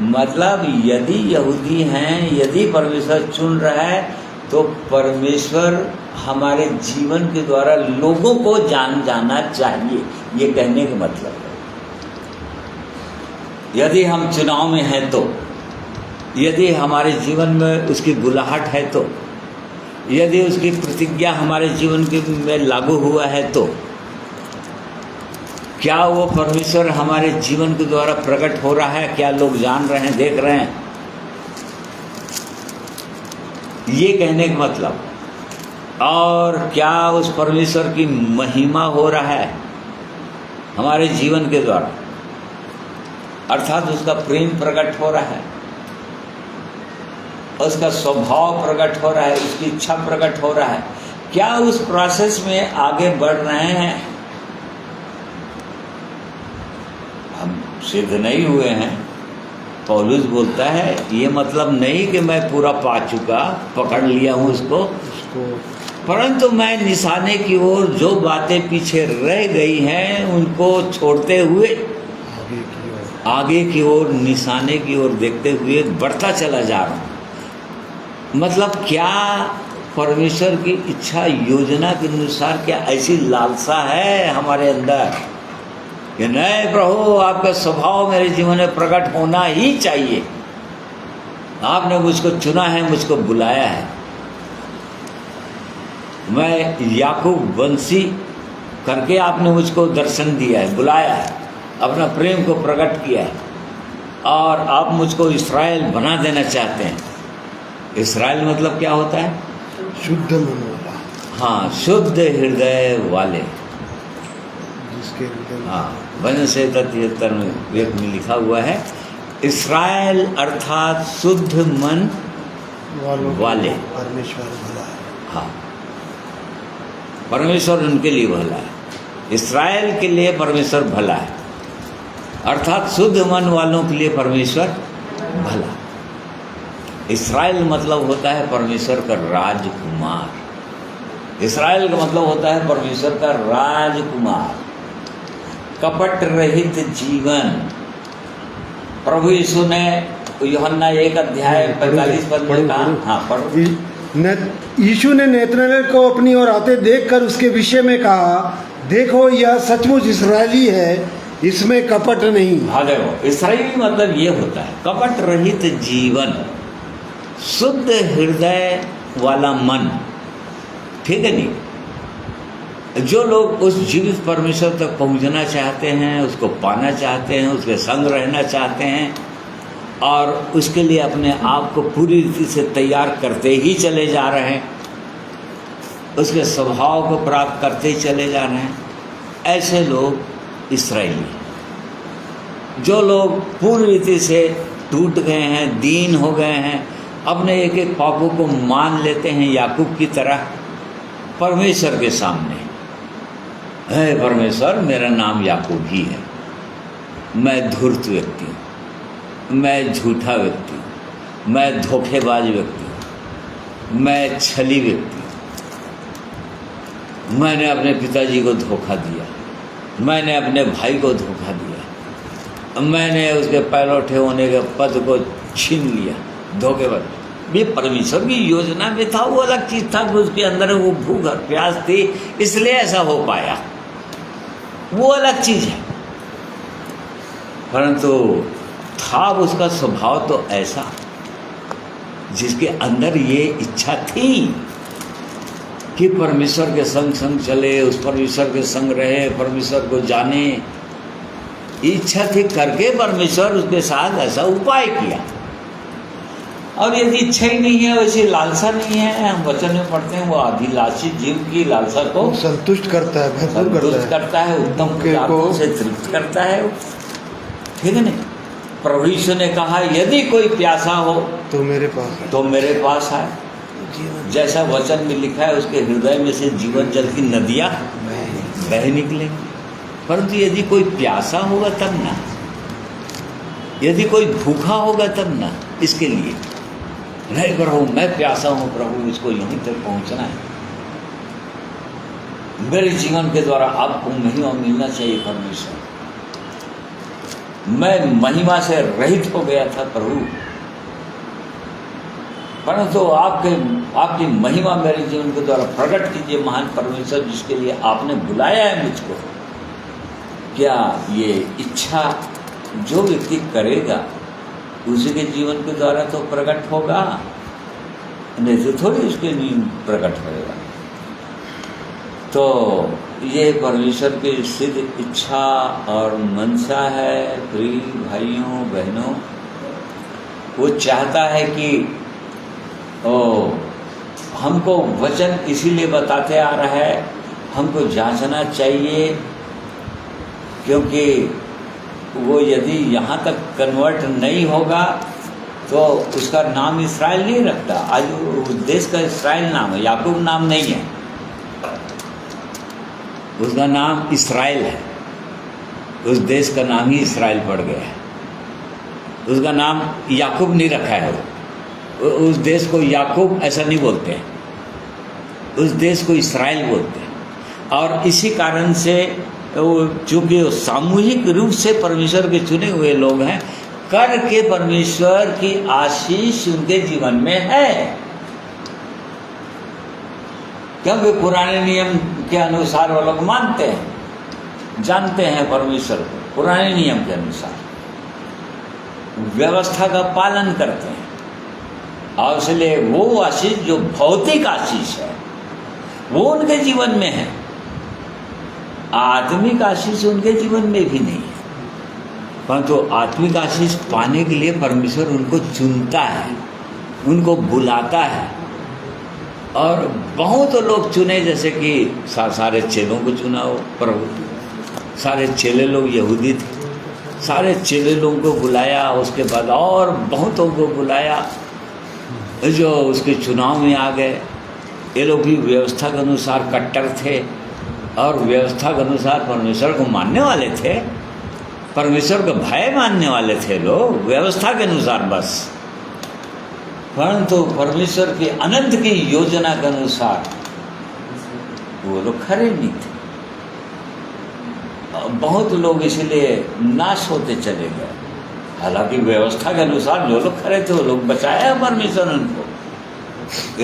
मतलब यदि यहूदी हैं, यदि परमेश्वर चुन रहा है, तो परमेश्वर हमारे जीवन के द्वारा लोगों को जाना चाहिए, ये कहने का मतलब है। यदि हम चुनाव में हैं तो, यदि हमारे जीवन में उसकी बुलाहट है तो, यदि उसकी प्रतिज्ञा हमारे जीवन के में लागू हुआ है तो, क्या वो परमेश्वर हमारे जीवन के द्वारा प्रकट हो रहा है? क्या लोग जान रहे हैं, देख रहे हैं? ये कहने का मतलब, और क्या उस परमेश्वर की महिमा हो रहा है हमारे जीवन के द्वारा, अर्थात उसका प्रेम प्रकट हो रहा है, उसका स्वभाव प्रकट हो रहा है, उसकी इच्छा प्रकट हो रहा है। क्या उस प्रोसेस में आगे बढ़ रहे हैं? हम सिद्ध नहीं हुए हैं। पौलुस बोलता है ये मतलब नहीं कि मैं पूरा पा चुका, पकड़ लिया हूँ उसको, परंतु मैं निशाने की ओर जो बातें पीछे रह गई हैं उनको छोड़ते हुए आगे की ओर निशाने की ओर देखते हुए बढ़ता चला जा रहा हूँ। मतलब क्या परमेश्वर की इच्छा योजना के अनुसार क्या ऐसी लालसा है हमारे अंदर कि नहीं प्रभु आपका स्वभाव मेरे जीवन में प्रकट होना ही चाहिए। आपने मुझको चुना है, मुझको बुलाया है। मैं याकूब वंशी करके आपने मुझको दर्शन दिया है, बुलाया है, अपना प्रेम को प्रकट किया है और आप मुझको इस्राएल बना देना चाहते हैं। इस्राएल मतलब क्या होता है? शुद्ध मन वाला। हाँ, शुद्ध हृदय वाले। जिसके हृदय हाँ, वचन से 73 में वेद में लिखा हुआ है इस्राएल अर्थात शुद्ध मन वाले। परमेश्वर भला है। हाँ, परमेश्वर उनके लिए भला है। इस्राएल के लिए परमेश्वर भला है, अर्थात शुद्ध मन वालों के लिए परमेश्वर भला। इस्राएल मतलब होता है परमेश्वर का राजकुमार। इस्राएल का मतलब होता है परमेश्वर का राजकुमार। कपट रहित जीवन। प्रभु यीशु ने यूहन्ना 1:45 में कहा, हाँ पढ़ो। यीशु ने नतनएल को अपनी ओर आते देखकर उसके विषय में कहा, देखो यह सचमुच इस्राएली है, इसमें कपट नहीं। हाँ देखो, इस्राएली मतलब ये होता है कपट रहित जीवन, शुद्ध हृदय वाला मन। ठीक है नहीं? जो लोग उस जीवित परमेश्वर तक पहुंचना चाहते हैं, उसको पाना चाहते हैं, उसके संग रहना चाहते हैं और उसके लिए अपने आप को पूरी रीति से तैयार करते ही चले जा रहे हैं, उसके स्वभाव को प्राप्त करते ही चले जा रहे हैं, ऐसे लोग इस्राएली। जो लोग पूरी रीति से टूट गए हैं, दीन हो गए हैं, अपने एक एक पापों को मान लेते हैं याकूब की तरह परमेश्वर के सामने, है परमेश्वर मेरा नाम याकूब ही है, मैं धूर्त व्यक्ति हूँ, मैं झूठा व्यक्ति हूँ, मैं धोखेबाज व्यक्ति हूँ, मैं छली व्यक्ति हूँ, मैंने अपने पिताजी को धोखा दिया, मैंने अपने भाई को धोखा दिया, मैंने उसके पैलौठे होने के पद को छीन लिया, धोखेबाज। ये परमेश्वर की योजना में था, वो अलग चीज था कि उसके अंदर वो भूख और प्यास थी, इसलिए ऐसा हो पाया, वो अलग चीज है। परंतु था उसका स्वभाव तो ऐसा जिसके अंदर ये इच्छा थी कि परमेश्वर के संग संग चले, उस परमेश्वर के संग रहे, परमेश्वर को जाने। इच्छा थी करके परमेश्वर उसके साथ ऐसा उपाय किया। और यदि इच्छा ही नहीं है, वैसी लालसा नहीं है, हम वचन में पढ़ते हैं वो अभिलाषी जीव की लालसा को संतुष्ट करता है, संतुष्ट करता है, उत्तम पदार्थों से तृप्त करता है। ठीक है नहीं? प्रभु यीशु ने कहा यदि कोई प्यासा हो तो मेरे पास है, तो मेरे पास आए। जैसा वचन में लिखा है उसके हृदय में से जीवन जल की नदियाँ बह निकलेंगी। परंतु यदि कोई प्यासा होगा तब ना, यदि कोई भूखा होगा तब ना। इसके लिए नहीं प्रभु मैं प्यासा हूँ, प्रभु मुझको यहीं तक पहुँचना है, मेरे जीवन के द्वारा आपको महिमा मिलना चाहिए परमेश्वर। मैं महिमा से रहित हो गया था प्रभु, परंतु आपकी महिमा मेरे जीवन के द्वारा प्रकट कीजिए महान परमेश्वर, जिसके लिए आपने बुलाया है मुझको। क्या ये इच्छा जो व्यक्ति करेगा उसी के जीवन के द्वारा तो प्रकट होगा, नहीं तो थोड़ी उसके लिए प्रकट होगा। तो ये परमेश्वर की सिद्ध इच्छा और मनसा है। प्रिय भाइयों बहनों, वो चाहता है कि हमको वचन इसीलिए बताते आ रहा है, हमको जांचना चाहिए, क्योंकि वो यदि यहाँ तक कन्वर्ट नहीं होगा तो उसका नाम इस्राएल नहीं रखता। आज उस देश का इस्राएल नाम है, याकूब नाम नहीं है। उसका नाम इस्राएल है। उस देश का नाम ही इस्राएल पड़ गया है। उसका नाम याकूब नहीं रखा है। उस देश को याकूब ऐसा नहीं बोलते हैं, उस देश को इस्राएल बोलते हैं। और इसी कारण से चूँकि वो सामूहिक रूप से परमेश्वर के चुने हुए लोग हैं, करके परमेश्वर की आशीष उनके जीवन में है, क्योंकि पुराने नियम के अनुसार वो लोग मानते हैं, जानते हैं परमेश्वर को, पुराने नियम के अनुसार व्यवस्था का पालन करते हैं। और इसलिए वो आशीष जो भौतिक आशीष है वो उनके जीवन में है, आत्मिक आशीष उनके जीवन में भी नहीं है। परंतु आत्मिक आशीष पाने के लिए परमेश्वर उनको चुनता है, उनको बुलाता है। और बहुत लोग चुने, जैसे कि सारे चेलों को चुना हो प्रभु। सारे चेले लोग यहूदी थे, सारे चेले लोगों को बुलाया, उसके बाद और बहुतों को बुलाया जो उसके चुनाव में आ गए। ये लोग भी व्यवस्था के अनुसार कट्टर थे और व्यवस्था के अनुसार परमेश्वर को मानने वाले थे, परमेश्वर का भय मानने वाले थे लोग व्यवस्था के अनुसार बस। परंतु परमेश्वर की अनंत की योजना के अनुसार वो लोग खरे नहीं थे। बहुत लोग इसलिए नाश होते चले गए। हालांकि व्यवस्था के अनुसार जो लोग खरे थे वो लोग बचाया परमेश्वर उनको।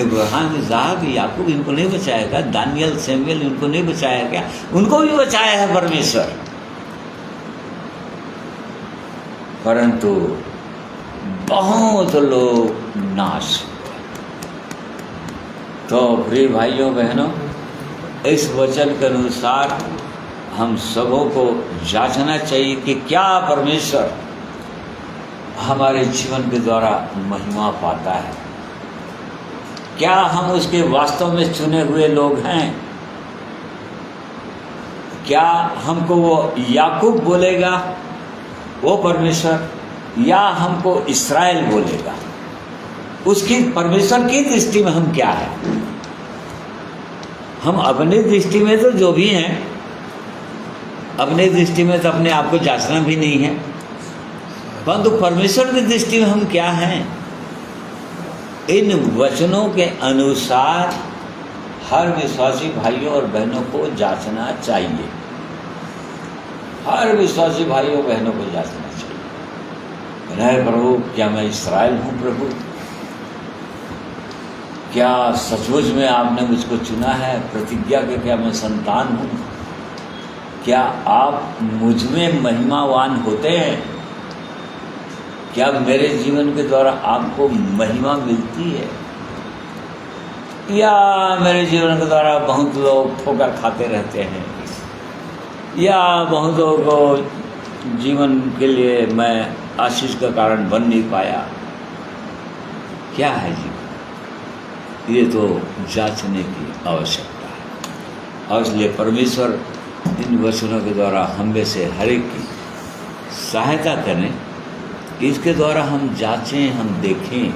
इब्राहिम, इसाक, याकूब इनको नहीं बचाया क्या? दानियल, सैमुएल इनको नहीं बचाया क्या? उनको भी बचाया है परमेश्वर। परंतु बहुत लोग नाश हुए। तो प्रिय भाइयों बहनों, इस वचन के अनुसार हम सबों को जांचना चाहिए कि क्या परमेश्वर हमारे जीवन के द्वारा महिमा पाता है, क्या हम उसके वास्तव में चुने हुए लोग हैं, क्या हमको वो याकूब बोलेगा वो परमेश्वर, या हमको इस्राएल बोलेगा। उसकी परमेश्वर की दृष्टि में हम क्या है। हम अपनी दृष्टि में तो जो भी हैं, अपनी दृष्टि में तो अपने आप को जांचना भी नहीं है, परंतु परमेश्वर की दृष्टि में हम क्या हैं। इन वचनों के अनुसार हर विश्वासी भाइयों और बहनों को जांचना चाहिए। हर विश्वासी भाइयों बहनों को जांचना चाहिए। नहीं प्रभु, क्या मैं इस्राएल हूँ प्रभु? क्या सचमुच में आपने मुझको चुना है? प्रतिज्ञा के क्या मैं संतान हूँ? क्या आप मुझ में महिमावान होते हैं? क्या मेरे जीवन के द्वारा आपको महिमा मिलती है, या मेरे जीवन के द्वारा बहुत लोग ठोकर खाते रहते हैं, या बहुतों को जीवन के लिए मैं आशीष का कारण बन नहीं पाया? क्या है जीवन? ये तो जांचने की आवश्यकता है। और इसलिए परमेश्वर इन वचनों के द्वारा हम में से हर एक की सहायता करें। इसके द्वारा हम जांचें, हम देखें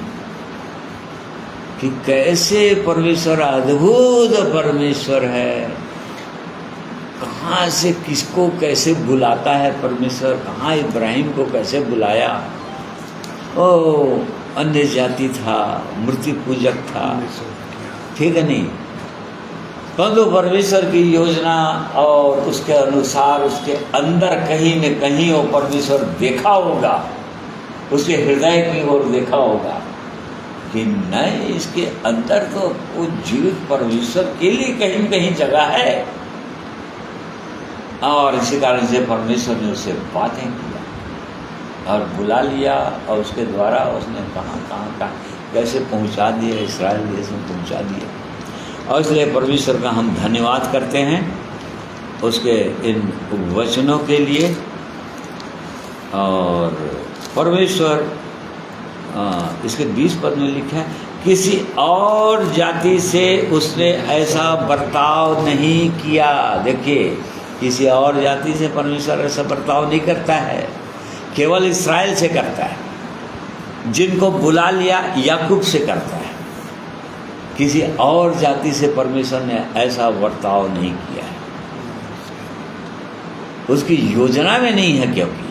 कि कैसे परमेश्वर अद्भुत परमेश्वर है, कहाँ से किसको कैसे बुलाता है परमेश्वर। कहाँ इब्राहिम को कैसे बुलाया, ओ अन्य जाति था, मूर्ति पूजक था, ठीक है नहीं, परंतु परमेश्वर की योजना और उसके अनुसार उसके अंदर कहीं न कहीं वो परमेश्वर देखा होगा, उसके हृदय की ओर देखा होगा कि नहीं, इसके अंदर तो वो जीवित परमेश्वर के लिए कहीं न कहीं जगह है। और इसी कारण से परमेश्वर ने उससे बातें किया और बुला लिया, और उसके द्वारा उसने कहाँ कैसे पहुंचा दिया, इस्राएल देश में पहुंचा दिया। और इसलिए परमेश्वर का हम धन्यवाद करते हैं उसके इन वचनों के लिए। और परमेश्वर इसके 20 पद में लिखा है, किसी और जाति से उसने ऐसा बर्ताव नहीं किया। देखिए, किसी और जाति से परमेश्वर ऐसा बर्ताव नहीं करता है, केवल इस्राएल से करता है। जिनको बुला लिया याकूब से करता है, किसी और जाति से परमेश्वर ने ऐसा बर्ताव नहीं किया है, उसकी योजना में नहीं है, क्योंकि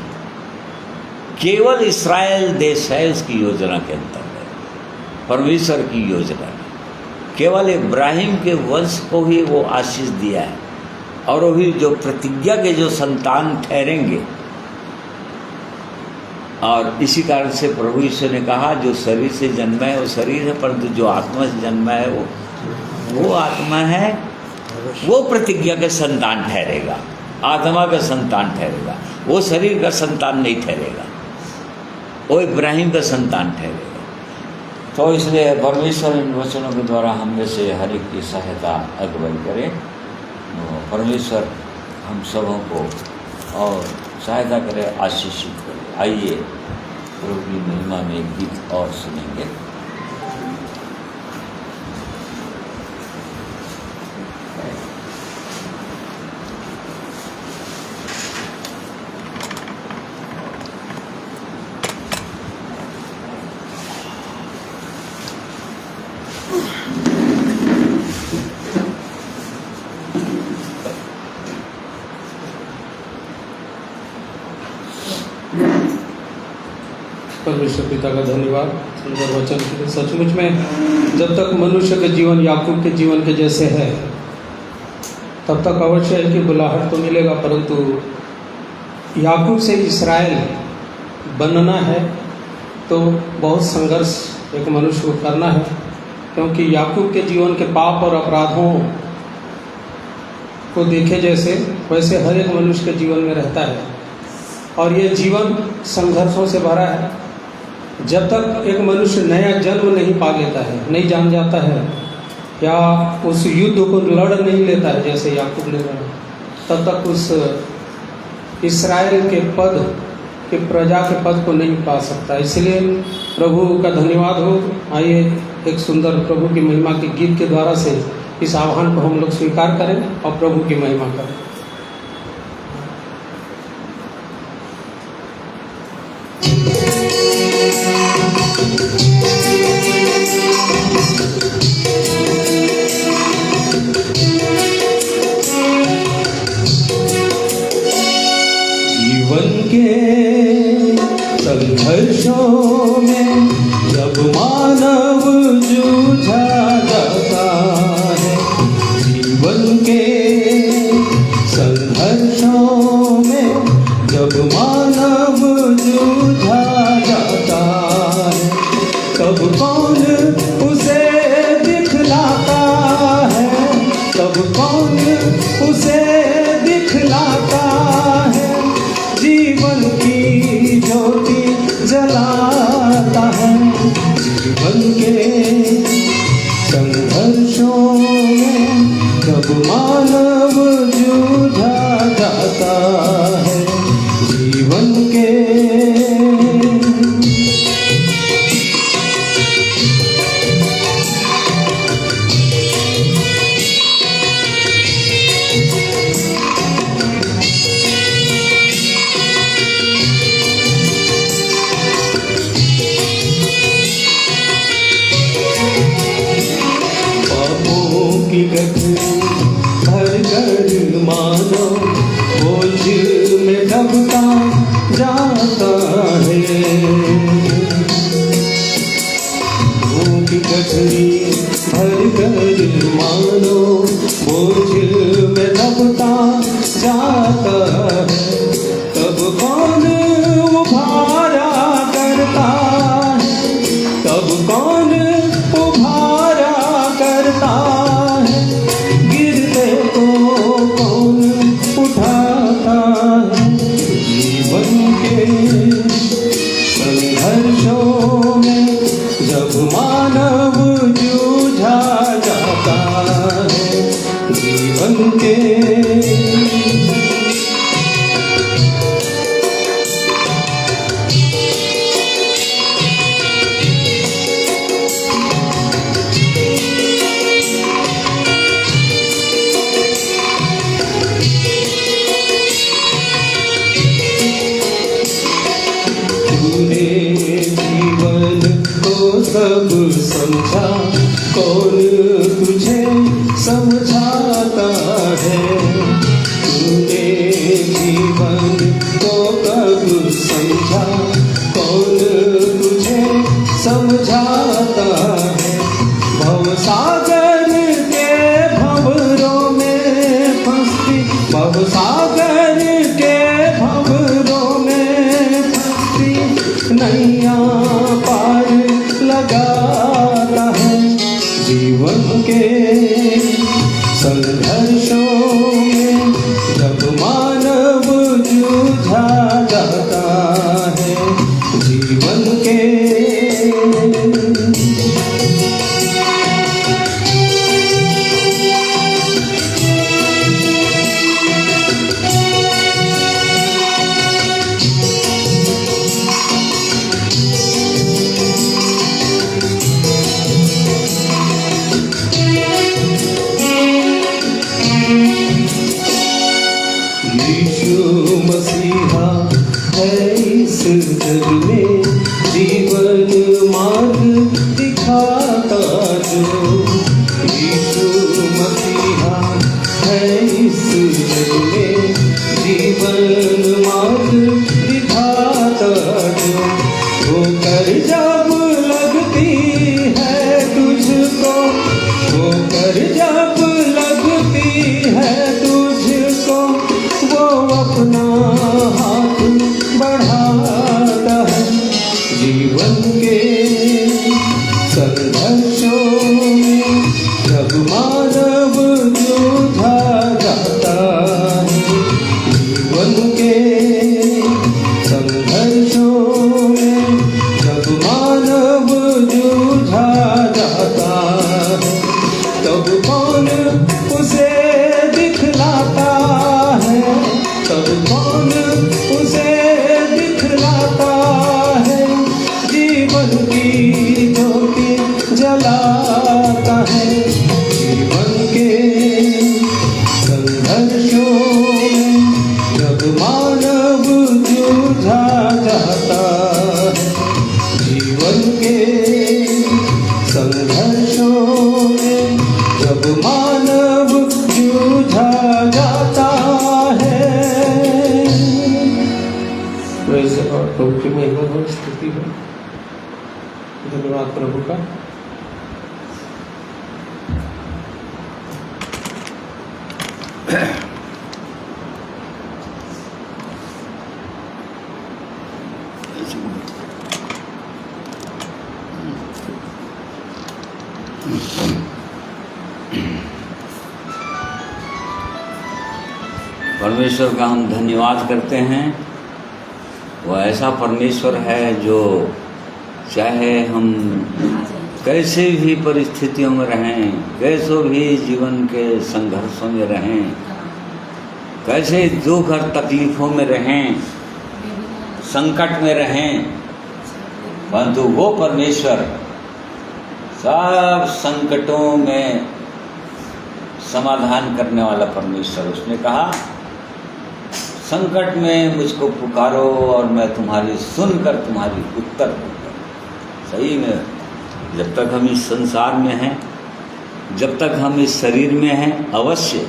केवल इस्राएल देश है उसकी योजना के अंतर्गत। परमेश्वर की योजना में केवल इब्राहिम के वंश को ही वो आशीष दिया है, और वही जो प्रतिज्ञा के जो संतान ठहरेंगे। और इसी कारण से प्रभु ईश्वर ने कहा, जो शरीर से जन्मा है वो शरीर है, परंतु जो आत्मा से जन्मा है वो आत्मा है, वो प्रतिज्ञा के संतान ठहरेगा, आत्मा का संतान ठहरेगा, वो शरीर का संतान नहीं ठहरेगा, वो इब्राहिम का संतान ठहरेगा। तो इसलिए परमेश्वर इन वचनों के द्वारा हम में से हर एक की सहायता अगुवाई करें। परमेश्वर हम सबों को और सहायता करे, आशीषित करे। आइए प्रभु की महिमा में एक गीत और सुनेंगे। परमेश्वर पिता का धन्यवाद सुंदर वचन के लिए। सचमुच में जब तक मनुष्य का जीवन याकूब के जीवन के जैसे है, तब तक अवश्य है कि बुलाहट तो मिलेगा, परंतु याकूब से इस्राएल बनना है तो बहुत संघर्ष एक मनुष्य को करना है, क्योंकि याकूब के जीवन के पाप और अपराधों को देखे जैसे वैसे हर एक मनुष्य के जीवन में रहता है, और ये जीवन संघर्षों से भरा है। जब तक एक मनुष्य नया जन्म नहीं पा लेता है, नहीं जान जाता है, या उस युद्ध को लड़ नहीं लेता है जैसे याकूब ने लड़ा, तब तक उस इस्राएल के पद के प्रजा के पद को नहीं पा सकता। इसलिए प्रभु का धन्यवाद हो। आइए एक सुंदर प्रभु की महिमा के गीत के द्वारा से इस आह्वान को हम लोग स्वीकार करें और प्रभु की महिमा करें। जीवन के संघर्षों में जब मानव जूझा जाता है, जीवन के संघर्षों में जब मानव जूझा जाता है, तब कौन उसे दिखलाता है, तब कौन उसे दिखलाता है, जीवन की ज्योति जलाता है। जीवन के संघर्षों में जब मानव जूझा जाता है, जीवन के की गठरी भर कर मानो बोझ में दबता जाता है, की गठरी भर कर मानो बोझ में दबता जाता है, तब कौन उभारा करता है, तब कौन उभारा करता है, गिरते को कौन उठाता है। जीवन के संघर्षों में जब मानव जूझा जाता है, जीवन के जीवन को सब समझा, कौन समझाता है। तूने जीवन को कब समझा, कौन तुझे समझाता है। भवसागर के भंवरों में फंसती, भवसागर के भंवरों में फंसती नैया पार लगाता है। जीवन के संघर्षों में जब मानव जूझा जाता है, जीवन के यीशु मसीहा है इस जग में जीवन मार्ग दिखाता जो। यीशु मसीहा है इस जग में जीवन मार्ग दिखाता जो। ठोकर जब लगती है तुझको, ठोकर जब लगती है तुझको, वो अपना हाथ बढ़ाता है। जीवन के संघर्षों में जब मानव जूझा जाता है, जीवन के संघर्षों में जब मानव जूझा जाता है, तब कौन उसे दिखलाता है, तब कौन उसे दिखलाता है। जीवन की ज्योति जलाता है। जीवन के संघर्षों में जब मानव जूझा जाता है, जीवन के संघर्षों में जब मानव जूझा जाता है। Praise the Lord. प्रभु की महिमा हो, स्तुति हो। धन्यवाद प्रभु का। परमेश्वर का हम धन्यवाद करते हैं। वह ऐसा परमेश्वर है जो चाहे हम कैसे भी परिस्थितियों में रहें, कैसों भी जीवन के संघर्षों में रहें, कैसे दुख और तकलीफों में रहें, संकट में रहें, परंतु वो परमेश्वर सब संकटों में समाधान करने वाला परमेश्वर। उसने कहा, संकट में मुझको पुकारो और मैं तुम्हारी सुनकर तुम्हारी उत्तर दूंगा। सही में जब तक हम इस संसार में हैं, जब तक हम इस शरीर में हैं, अवश्य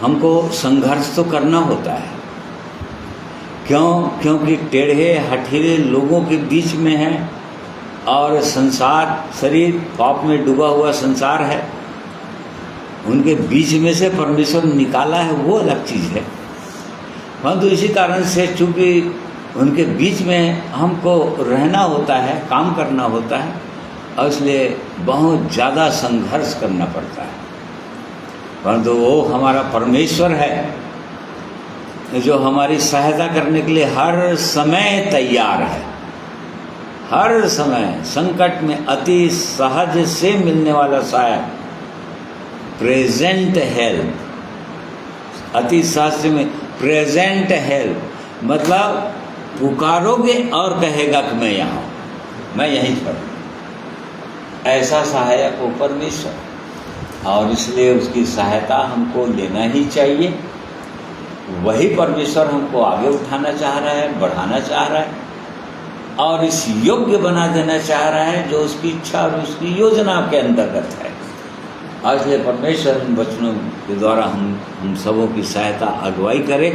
हमको संघर्ष तो करना होता है। क्योंकि टेढ़े हठीले लोगों के बीच में है और संसार, शरीर पाप में डूबा हुआ संसार है, उनके बीच में से परमेश्वर निकाला है, वो अलग चीज़ है। परंतु इसी कारण से चूँकि उनके बीच में हमको रहना होता है, काम करना होता है, और इसलिए बहुत ज़्यादा संघर्ष करना पड़ता है। परंतु वो हमारा परमेश्वर है जो हमारी सहायता करने के लिए हर समय तैयार है। हर समय संकट में अति सहज से मिलने वाला सहायक, प्रेजेंट हेल्प, अति सहज में प्रेजेंट हेल्प, मतलब पुकारोगे और कहेगा कि मैं यहाँ हूँ, मैं यहीं पर हूँ। ऐसा सहायक हो परमेश्वर, और इसलिए उसकी सहायता हमको लेना ही चाहिए। वही परमेश्वर हमको आगे उठाना चाह रहा है, बढ़ाना चाह रहा है, और इस योग्य बना देना चाह रहा है जो उसकी इच्छा और उसकी योजना के अंतर्गत है। आज ये परमेश्वर इन वचनों के द्वारा हम सबों की सहायता अगुवाई करे,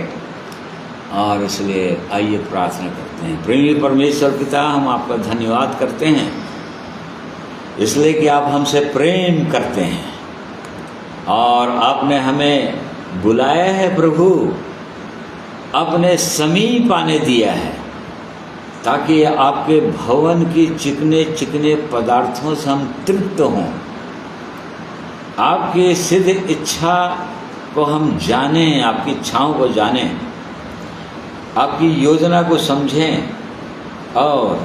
और इसलिए आइए प्रार्थना करते हैं। प्रेमी परमेश्वर पिता, हम आपका धन्यवाद करते हैं इसलिए कि आप हमसे प्रेम करते हैं और आपने हमें बुलाया है प्रभु, अपने समीप आने दिया है ताकि आपके भवन की चिकने चिकने पदार्थों से हम तृप्त हों, आपकी सिद्ध इच्छा को हम जानें, आपकी इच्छाओं को जानें, आपकी योजना को समझें और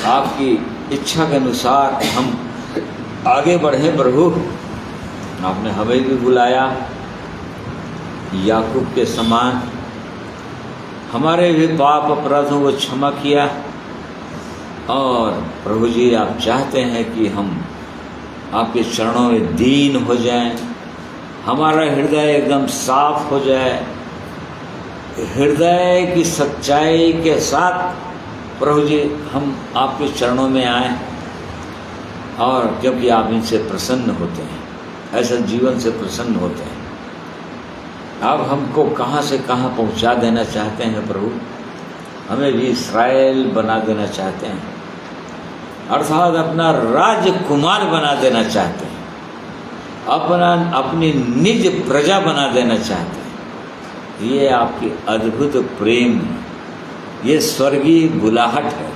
आपकी इच्छा के अनुसार हम आगे बढ़ें। प्रभु, आपने हमें भी बुलाया याकूब के समान, हमारे भी पाप अपराधों को क्षमा किया, और प्रभु जी आप चाहते हैं कि हम आपके चरणों में दीन हो जाएं, हमारा हृदय एकदम साफ हो जाए, हृदय की सच्चाई के साथ प्रभु जी हम आपके चरणों में आएं, और क्योंकि आप इनसे प्रसन्न होते हैं, ऐसा जीवन से प्रसन्न होते हैं। आप हमको कहाँ से कहाँ पहुँचा देना चाहते हैं प्रभु, हमें भी इस्राएल बना देना चाहते हैं, अर्थात अपना राजकुमार बना देना चाहते हैं, अपनी निज प्रजा बना देना चाहते हैं। ये आपकी अद्भुत प्रेम, ये स्वर्गीय बुलाहट है,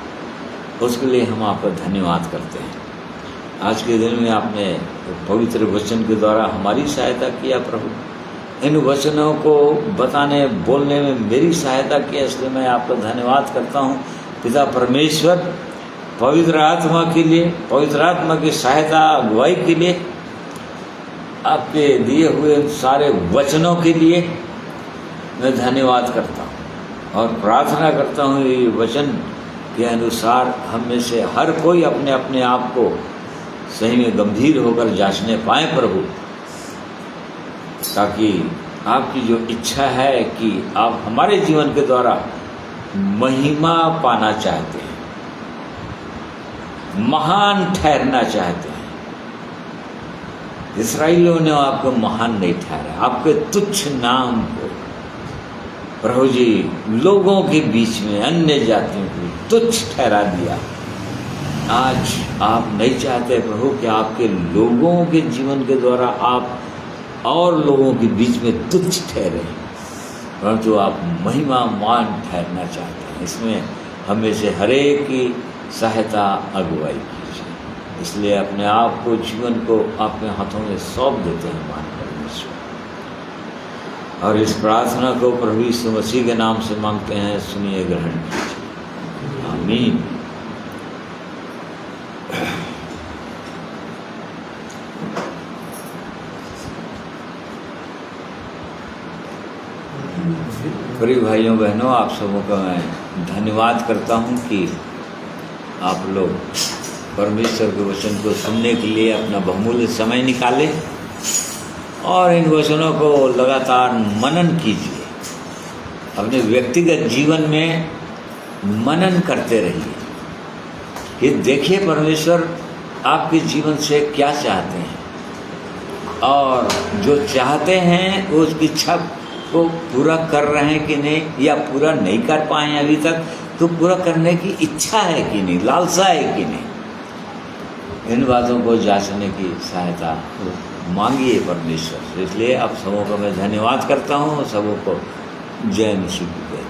उसके लिए हम आपका धन्यवाद करते हैं। आज के दिन में आपने पवित्र वचन के द्वारा हमारी सहायता किया प्रभु, इन वचनों को बताने बोलने में मेरी सहायता की, इसलिए मैं आपका धन्यवाद करता हूँ पिता परमेश्वर। पवित्र आत्मा के लिए, पवित्र आत्मा की सहायता अगुवाई के लिए, आपके दिए हुए सारे वचनों के लिए मैं धन्यवाद करता हूँ और प्रार्थना करता हूँ ये वचन के अनुसार हम में से हर कोई अपने अपने आप को सही में गंभीर होकर जांचने पाए प्रभु, ताकि आपकी जो इच्छा है कि आप हमारे जीवन के द्वारा महिमा पाना चाहते हैं, महान ठहरना चाहते हैं। इस्राएलियों ने आपको महान नहीं ठहराया, आपके तुच्छ नाम को प्रभु जी लोगों के बीच में अन्य जातियों को तुच्छ ठहरा दिया। आज आप नहीं चाहते प्रभु कि आपके लोगों के जीवन के द्वारा आप और लोगों के बीच में तुच्छ ठहरे, परंतु आप महिमा मान ठहरना चाहते हैं। इसमें हमें से हरेक की सहायता अगुवाई कीजिए, इसलिए अपने आप को, जीवन को आपके हाथों में सौंप देते हैं मान परमेश्वर, और इस प्रार्थना को प्रभु यीशु मसीह के नाम से मांगते हैं, सुनिए, ग्रहण कीजिए, आमीन। प्रिय भाइयों बहनों, आप सबों का मैं धन्यवाद करता हूं कि आप लोग परमेश्वर के वचन को सुनने के लिए अपना बहुमूल्य समय निकाले और इन वचनों को लगातार मनन कीजिए, अपने व्यक्तिगत जीवन में मनन करते रहिए कि देखिए परमेश्वर आपके जीवन से क्या चाहते हैं, और जो चाहते हैं वो उसकी इच्छा को पूरा कर रहे हैं कि नहीं, या पूरा नहीं कर पाए हैं अभी तक, तो पूरा करने की इच्छा है कि नहीं, लालसा है कि नहीं, इन बातों को जांचने की सहायता मांगिए परमेश्वर से। इसलिए आप सबों का मैं धन्यवाद करता हूँ, सबों को जय मसीह की।